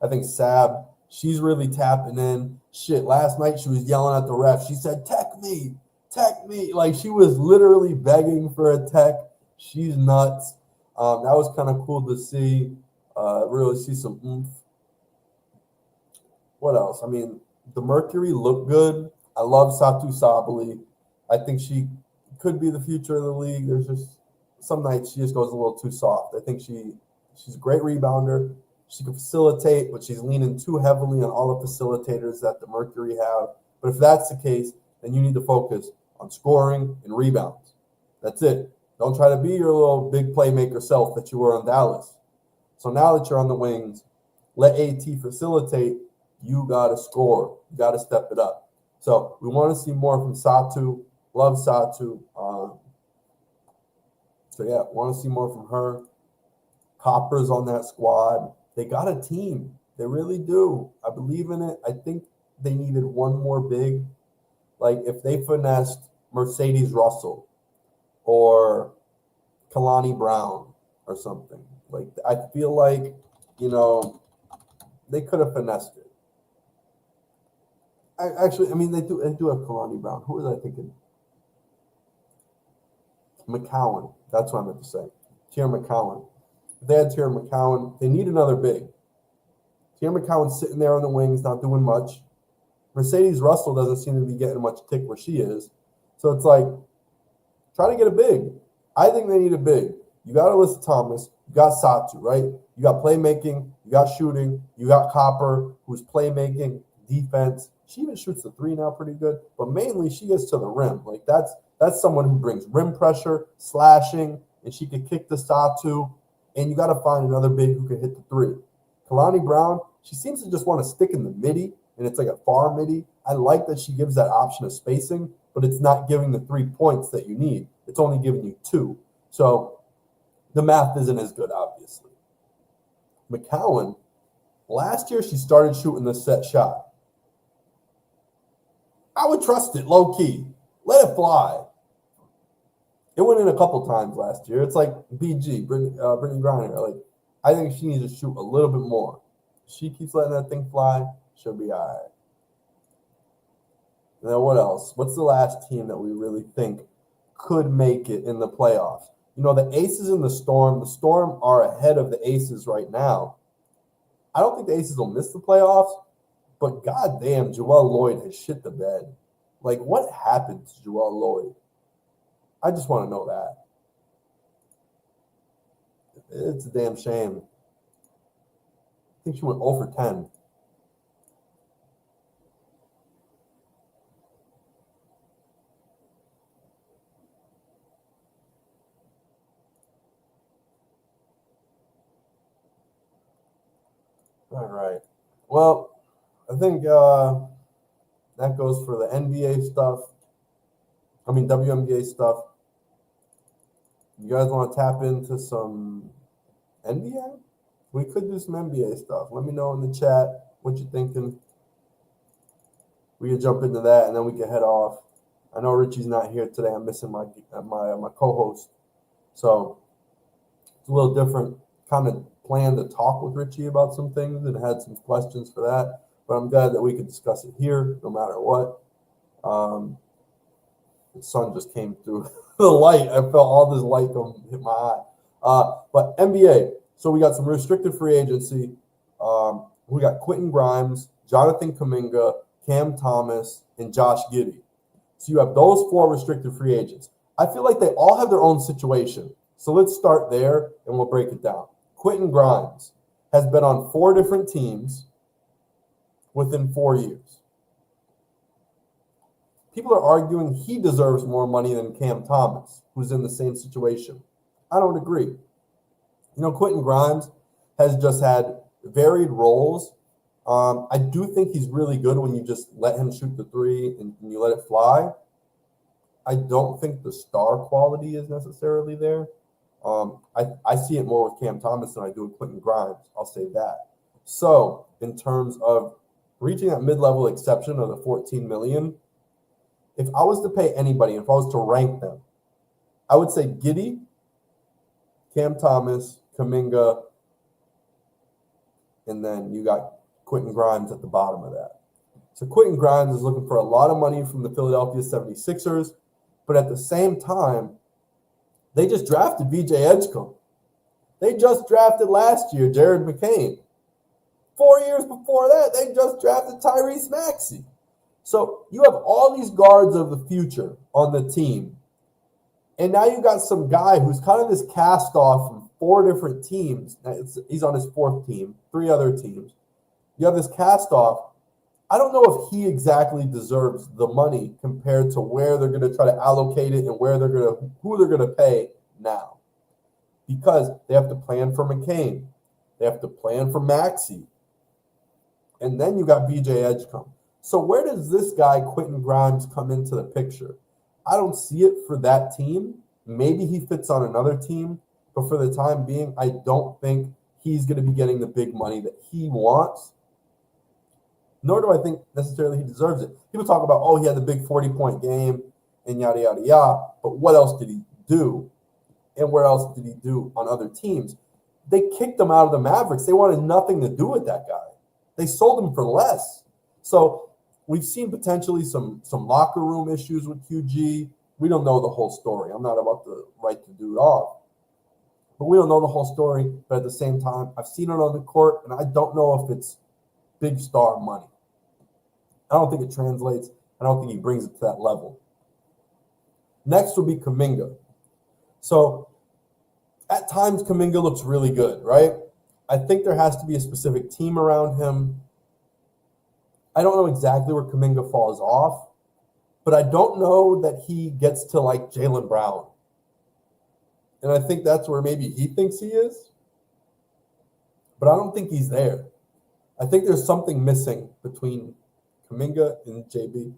I think Sab, she's really tapping in. Shit, last night she was yelling at the ref. She said, tech me, tech me. Like, she was literally begging for a tech. She's nuts. That was kind of cool to see. Really see some oomph. What else? I mean, the Mercury looked good. I love Satu Sabali. I think she could be the future of the league. There's just some nights she just goes a little too soft. I think she's a great rebounder. She can facilitate, but she's leaning too heavily on all the facilitators that the Mercury have. But if that's the case, then you need to focus on scoring and rebounds. That's it. Don't try to be your little big playmaker self that you were in Dallas. So now that you're on the wings, let AT facilitate. You got to score. You got to step it up. So we want to see more from Satu. Love Satu. Want to see more from her. Copper's on that squad. They got a team. They really do. I believe in it. I think they needed one more big. Like, if they finessed Mercedes Russell or Kalani Brown or something. Like, I feel like, they could have finessed it. They do have Kalani Brown. Who was I thinking? McCowan. That's what I meant to say. Tier McCowan. If they had Tier McCowan, they need another big. Tier McCowan's sitting there on the wings, not doing much. Mercedes Russell doesn't seem to be getting much tick where she is. So it's like, try to get a big. I think they need a big. You got Alyssa Thomas. You got Satu, right? You got playmaking. You got shooting. You got Copper, who's playmaking, defense. She even shoots the three now pretty good. But mainly, she gets to the rim. Like, that's someone who brings rim pressure, slashing, and she could kick the Satu. And you got to find another big who can hit the three. Kalani Brown, she seems to just want to stick in the midi, and it's like a far midi. I like that she gives that option of spacing, but it's not giving the 3 points that you need. It's only giving you 2. So the math isn't as good, obviously. McCowan, last year she started shooting the set shot. I would trust it, low-key. Let it fly. It went in a couple times last year. It's like BG, Brittany Griner. Like, I think she needs to shoot a little bit more. If she keeps letting that thing fly, she'll be all right. And then what else? What's the last team that we really think could make it in the playoffs? The Aces and the Storm are ahead of the Aces right now. I don't think the Aces will miss the playoffs, but goddamn, Joelle Lloyd has shit the bed. Like, what happened to Joelle Lloyd? I just want to know that. It's a damn shame. I think she went 0 for 10. All right. Well, I think that goes for the NBA stuff. WNBA stuff. You guys want to tap into some NBA? We could do some NBA stuff. Let me know in the chat what you're thinking. We can jump into that, and then we can head off. I know Ritchie's not here today. I'm missing my co-host. So it's a little different. Kind of planned to talk with Ritchie about some things and had some questions for that. But I'm glad that we could discuss it here no matter what. The sun just came through the light. I felt all this light hit my eye. But NBA. So we got some restricted free agency. We got Quentin Grimes, Jonathan Kuminga, Cam Thomas, and Josh Giddey. So you have those 4 restricted free agents. I feel like they all have their own situation. So let's start there, and we'll break it down. Quentin Grimes has been on 4 different teams within 4 years. People are arguing he deserves more money than Cam Thomas, who's in the same situation. I don't agree. Quentin Grimes has just had varied roles. I do think he's really good when you just let him shoot the 3 and you let it fly. I don't think the star quality is necessarily there. I see it more with Cam Thomas than I do with Quentin Grimes. I'll say that. So in terms of reaching that mid-level exception of the $14 million, if I was to pay anybody, if I was to rank them, I would say Giddey, Cam Thomas, Kuminga, and then you got Quentin Grimes at the bottom of that. So Quentin Grimes is looking for a lot of money from the Philadelphia 76ers, but at the same time, they just drafted BJ Edgecombe. They just drafted last year Jared McCain. 4 years before that, they just drafted Tyrese Maxey. So you have all these guards of the future on the team. And now you got some guy who's kind of this cast off from 4 different teams. He's on his 4th team, 3 other teams. You have this cast off. I don't know if he exactly deserves the money compared to where they're going to try to allocate it and who they're going to pay now. Because they have to plan for McCain. They have to plan for Maxey. And then you got BJ Edgecombe. So where does this guy, Quentin Grimes, come into the picture? I don't see it for that team. Maybe he fits on another team. But for the time being, I don't think he's going to be getting the big money that he wants. Nor do I think necessarily he deserves it. People talk about, oh, he had the big 40-point game and yada, yada, yada. But what else did he do? And where else did he do on other teams? They kicked him out of the Mavericks. They wanted nothing to do with that guy. They sold him for less. So we've seen potentially some locker room issues with QG. We don't know the whole story. I'm not about to write the dude off. But we don't know the whole story. But at the same time, I've seen it on the court, and I don't know if it's big star money. I don't think it translates. I don't think he brings it to that level. Next will be Kuminga. So at times, Kuminga looks really good, right? I think there has to be a specific team around him. I don't know exactly where Kuminga falls off, but I don't know that he gets to like Jaylen Brown. And I think that's where maybe he thinks he is. But I don't think he's there. I think there's something missing between Kuminga and JB.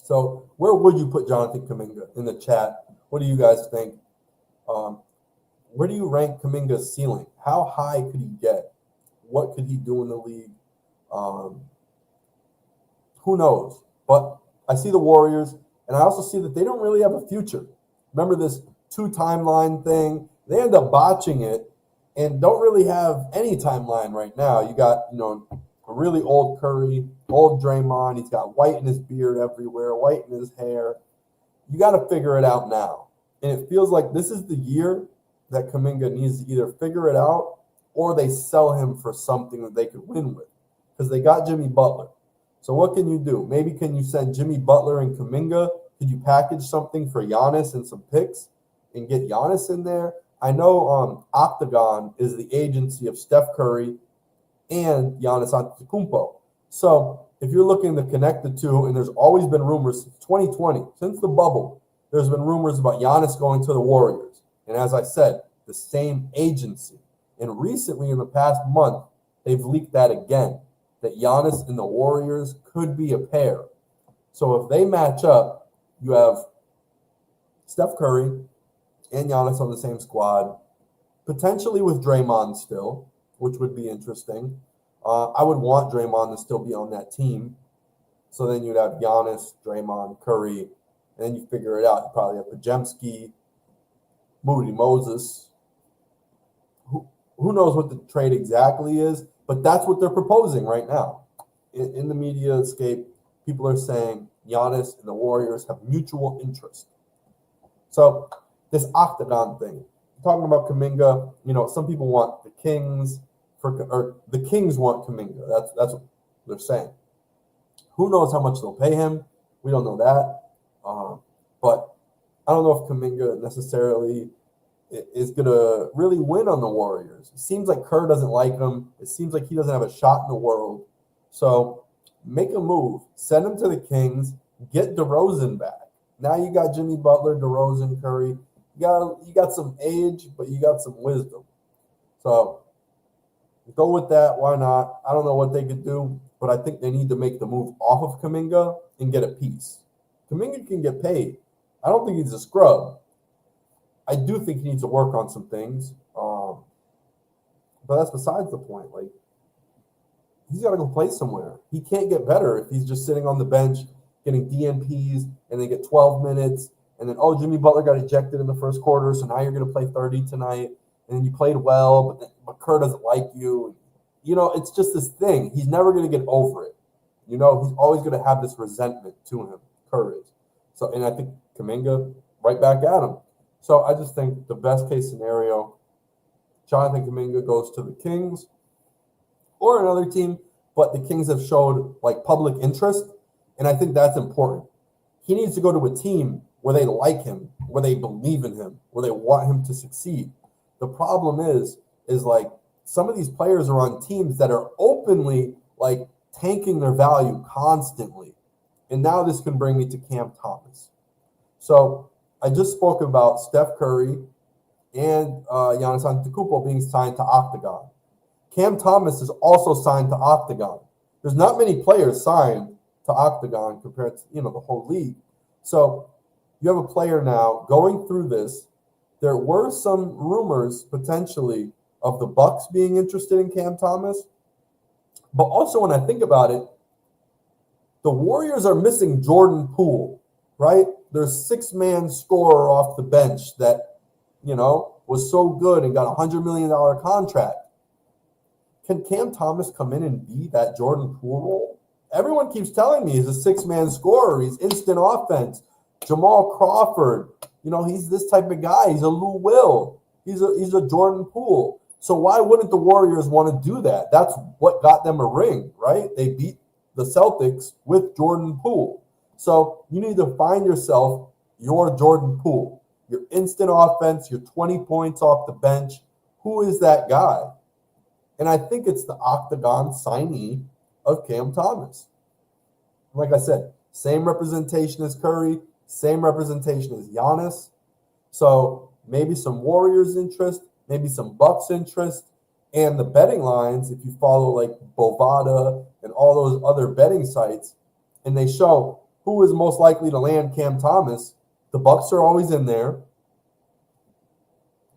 So where would you put Jonathan Kuminga in the chat? What do you guys think? Where do you rank Kuminga's ceiling? How high could he get? What could he do in the league? Who knows? But I see the Warriors, and I also see that they don't really have a future. Remember this 2-timeline thing? They end up botching it and don't really have any timeline right now. You got, a really old Curry, old Draymond. He's got white in his beard everywhere, white in his hair. You got to figure it out now. And it feels like this is the year that Kuminga needs to either figure it out or they sell him for something that they could win with. Because they got Jimmy Butler. So what can you do? Maybe can you send Jimmy Butler and Kuminga? Could you package something for Giannis and some picks and get Giannis in there? I know Octagon is the agency of Steph Curry and Giannis Antetokounmpo. So if you're looking to connect the two, and there's always been rumors since 2020, since the bubble, there's been rumors about Giannis going to the Warriors. And as I said, the same agency. And recently, in the past month, they've leaked that again, that Giannis and the Warriors could be a pair. So if they match up, you have Steph Curry and Giannis on the same squad, potentially with Draymond still, which would be interesting. I would want Draymond to still be on that team. So then you'd have Giannis, Draymond, Curry, and then you figure it out. You probably have Pajemski, Moody Moses. Who knows what the trade exactly is, but that's what they're proposing right now. In the media escape, people are saying Giannis and the Warriors have mutual interest. So this Octagon thing, talking about Kuminga, some people want the Kings, or the Kings want Kuminga. That's what they're saying. Who knows how much they'll pay him? We don't know that. But I don't know if Kuminga necessarily is going to really win on the Warriors. It seems like Kerr doesn't like him. It seems like he doesn't have a shot in the world. So make a move. Send him to the Kings. Get DeRozan back. Now you got Jimmy Butler, DeRozan, Curry. You got some age, but you got some wisdom. So go with that. Why not? I don't know what they could do, but I think they need to make the move off of Kuminga and get a piece. Kuminga can get paid. I don't think he's a scrub. I do think he needs to work on some things. But that's besides the point. Like, he's got to go play somewhere. He can't get better if he's just sitting on the bench getting DNPs and then get 12 minutes. And then, Jimmy Butler got ejected in the first quarter, so now you're going to play 30 tonight. and you played well, but Kerr doesn't like you. You know, it's just this thing. He's never going to get over it. You know, he's always going to have this resentment to him, Kerr is. So, and I think Kuminga right back at him. So I just think the best case scenario, Jonathan Kuminga goes to the Kings or another team, but the Kings have showed like public interest, and I think that's important. He needs to go to a team where they like him, where they believe in him, where they want him to succeed. The problem is like some of these players are on teams that are openly like tanking their value constantly. And now this can bring me to Cam Thomas. So I just spoke about Steph Curry and Giannis Antetokounmpo being signed to Octagon. Cam Thomas is also signed to Octagon. There's not many players signed to Octagon compared to, you know, the whole league. So you have a player now going through this. There were some rumors potentially of the Bucks being interested in Cam Thomas. But also when I think about it, the Warriors are missing Jordan Poole, right? Their six-man scorer off the bench that, you know, was so good and got a $100 million contract. Can Cam Thomas come in and be that Jordan Poole role? Everyone keeps telling me he's a six-man scorer. He's instant offense. Jamal Crawford, you know, he's this type of guy. He's a Lou Will. He's a Jordan Poole. So why wouldn't the Warriors want to do that? That's what got them a ring, right? They beat the Celtics with Jordan Poole. So you need to find yourself your Jordan Poole, your instant offense, your 20 points off the bench. Who is that guy? And I think it's the Octagon signee of Cam Thomas. Like I said, same representation as Curry, same representation as Giannis. So maybe some Warriors interest, maybe some Bucks interest, and the betting lines, if you follow like Bovada and all those other betting sites, and they show who is most likely to land Cam Thomas, the Bucks are always in there.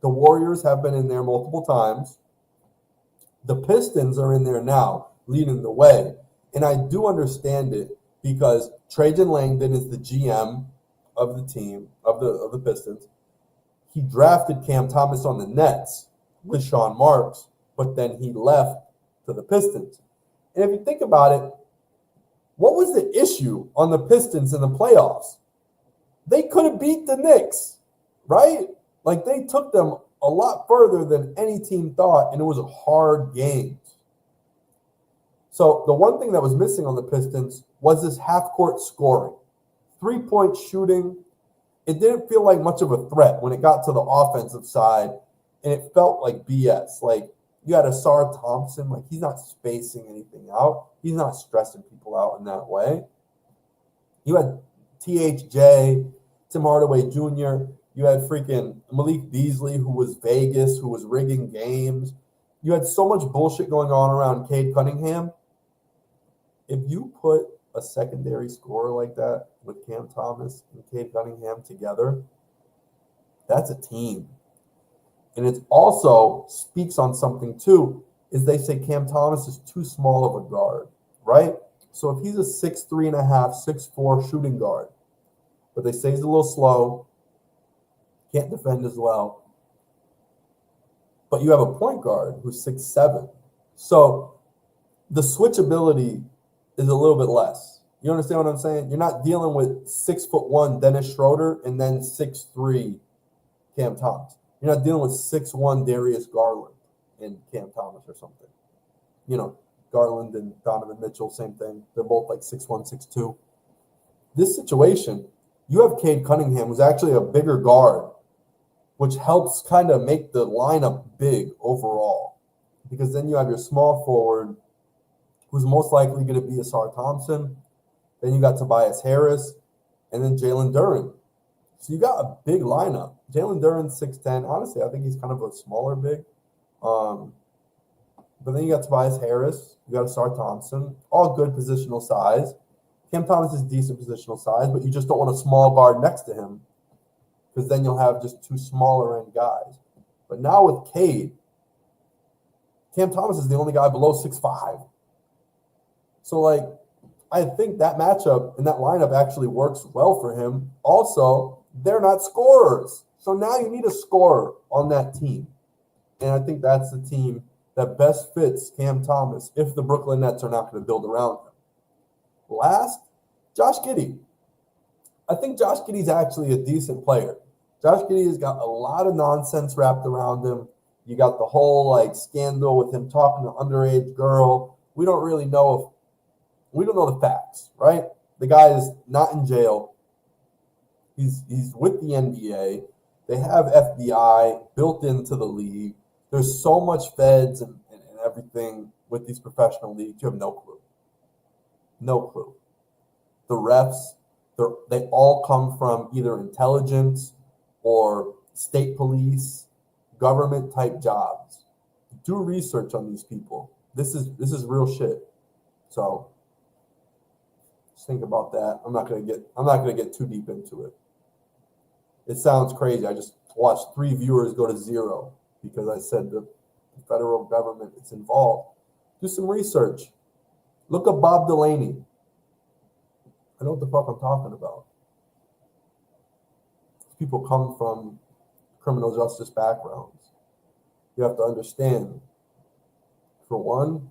The Warriors have been in there multiple times. The Pistons are in there now, leading the way. And I do understand it because Trajan Langdon is the GM of the team, of the Pistons. He drafted Cam Thomas on the Nets with Sean Marks, but then he left to the Pistons. And if you think about it, what was the issue on the Pistons in the playoffs? They could have beat the Knicks, right? Like they took them a lot further than any team thought, and it was a hard game. So the one thing that was missing on the Pistons was this half-court scoring. 3-point shooting, it didn't feel like much of a threat when it got to the offensive side, and it felt like BS. Like you had Asar Thompson, like he's not spacing anything out. He's not stressing people out in that way. You had THJ, Tim Hardaway Jr., you had freaking Malik Beasley, who was Vegas, who was rigging games. You had so much bullshit going on around Cade Cunningham. If you put a secondary scorer like that with Cam Thomas and Cade Cunningham together, that's a team. And it also speaks on something, too, is they say Cam Thomas is too small of a guard, right? So if he's a 6'3.5", 6'4" shooting guard, but they say he's a little slow, can't defend as well. But you have a point guard who's 6'7". So the switchability is a little bit less. You understand what I'm saying? You're not dealing with 6'1" Dennis Schroeder and then 6'3" Cam Thomas. You're not dealing with 6'1" Darius Garland and Cam Thomas or something. You know, Garland and Donovan Mitchell, same thing. They're both like 6'1", 6'2". This situation, you have Cade Cunningham, who's actually a bigger guard, which helps kind of make the lineup big overall. Because then you have your small forward, who's most likely going to be Asar Thompson. Then you got Tobias Harris, and then Jalen Duren. So you got a big lineup. Jalen Duren's 6'10". Honestly, I think he's kind of a smaller big. But then you got Tobias Harris. You got Asar Thompson. All good positional size. Cam Thomas is decent positional size, but you just don't want a small guard next to him because then you'll have just two smaller end guys. But now with Cade, Cam Thomas is the only guy below 6'5". So, like, I think that matchup and that lineup actually works well for him. Also, they're not scorers. So now you need a scorer on that team. And I think that's the team that best fits Cam Thomas if the Brooklyn Nets are not going to build around him. Last, Josh Giddey. I think Josh Giddey's actually a decent player. Josh Giddey has got a lot of nonsense wrapped around him. You got the whole like scandal with him talking to underage girl. We don't really know we don't know the facts, right? The guy is not in jail. He's with the NBA. They have FBI built into the league. There's so much feds and everything with these professional leagues. You have no clue. No clue. The refs, they all come from either intelligence or state police, government type jobs. Do research on these people. This is real shit. So just think about that. I'm not gonna get too deep into it. It sounds crazy. I just watched 3 viewers go to 0 because I said the federal government is involved. Do some research. Look up Bob Delaney. I know what the fuck I'm talking about. People come from criminal justice backgrounds. You have to understand, for one,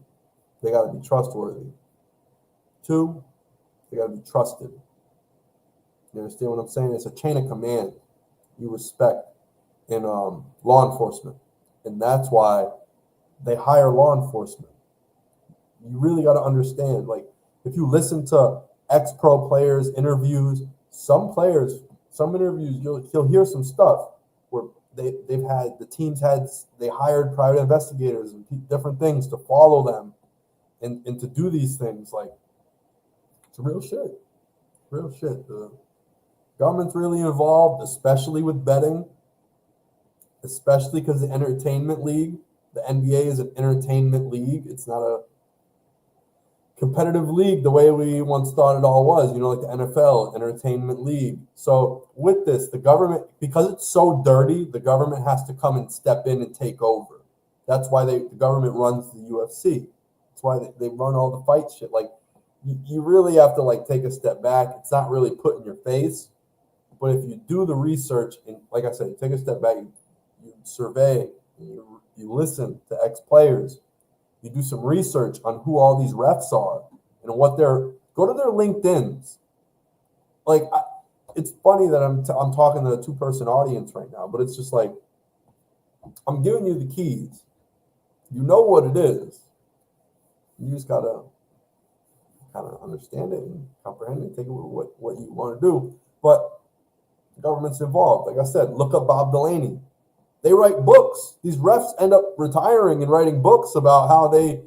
they got to be trustworthy. 2, they got to be trusted. You understand what I'm saying? It's a chain of command you respect in law enforcement. And that's why they hire law enforcement. You really got to understand, like, if you listen to ex-pro players' interviews, some interviews, you'll hear some stuff where they hired private investigators and different things to follow them and to do these things. Like, it's real shit. Real shit. The government's really involved, especially with betting, especially because the entertainment league, the NBA is an entertainment league. It's not a competitive league the way we once thought it all was, like the NFL, entertainment league. So with this, the government, because it's so dirty, the government has to come and step in and take over. That's why the government runs the UFC. That's why they run all the fight shit. Like, you really have to like take a step back. It's not really put in your face. But if you do the research, and like I said, take a step back, you survey, and you listen to ex-players, you do some research on who all these refs are and what go to their LinkedIns. Like, it's funny that I'm talking to a 2-person audience right now, but it's just like, I'm giving you the keys. You know what it is. You just gotta kind of understand it and comprehend it and take it with what you want to do. But the government's involved. Like I said, look up Bob Delaney. They write books. These refs end up retiring and writing books about how they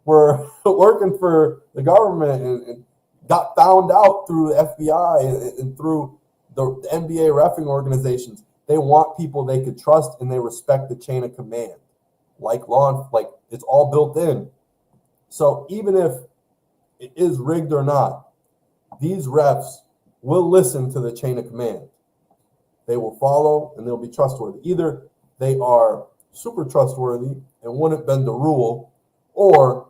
were working for the government and got found out through the FBI and through the NBA reffing organizations. They want people they could trust and they respect the chain of command. Like it's all built in. So even if it is rigged or not, these refs will listen to the chain of command. They will follow and they'll be trustworthy. Either they are super trustworthy and wouldn't bend the rule, or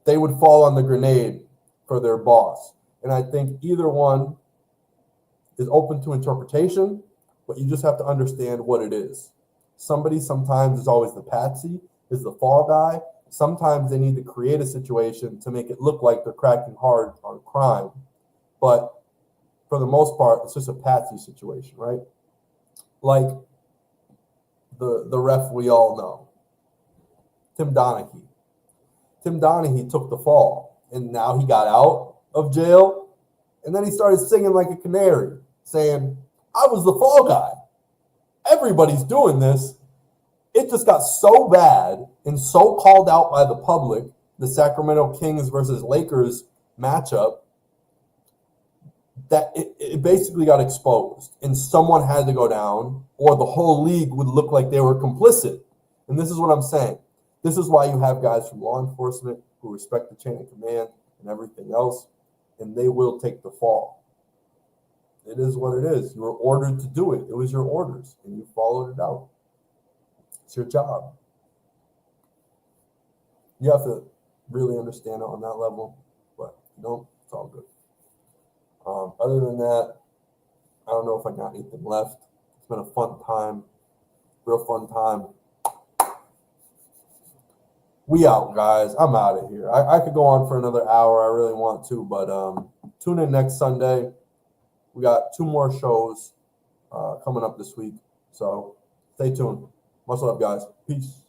they would fall on the grenade for their boss. And I think either one is open to interpretation, but you just have to understand what it is. Somebody sometimes is always the patsy, is the fall guy. Sometimes they need to create a situation to make it look like they're cracking hard on crime. But for the most part, it's just a patsy situation, right? Like the ref we all know, Tim Donaghy. Tim Donaghy took the fall, and now he got out of jail, and then he started singing like a canary, saying, I was the fall guy. Everybody's doing this. It just got so bad and so called out by the public, the Sacramento Kings versus Lakers matchup, that it basically got exposed, and someone had to go down, or the whole league would look like they were complicit. And this is what I'm saying. This is why you have guys from law enforcement who respect the chain of command and everything else, and they will take the fall. It is what it is. You were ordered to do it. It was your orders, and you followed it out. It's your job. You have to really understand it on that level, but if you don't, it's all good. Other than that, I don't know if I got anything left. It's been a fun time, real fun time. We out, guys. I'm out of here. I could go on for another hour. I really want to, but tune in next Sunday. We got 2 more shows coming up this week. So stay tuned. Much love, guys. Peace.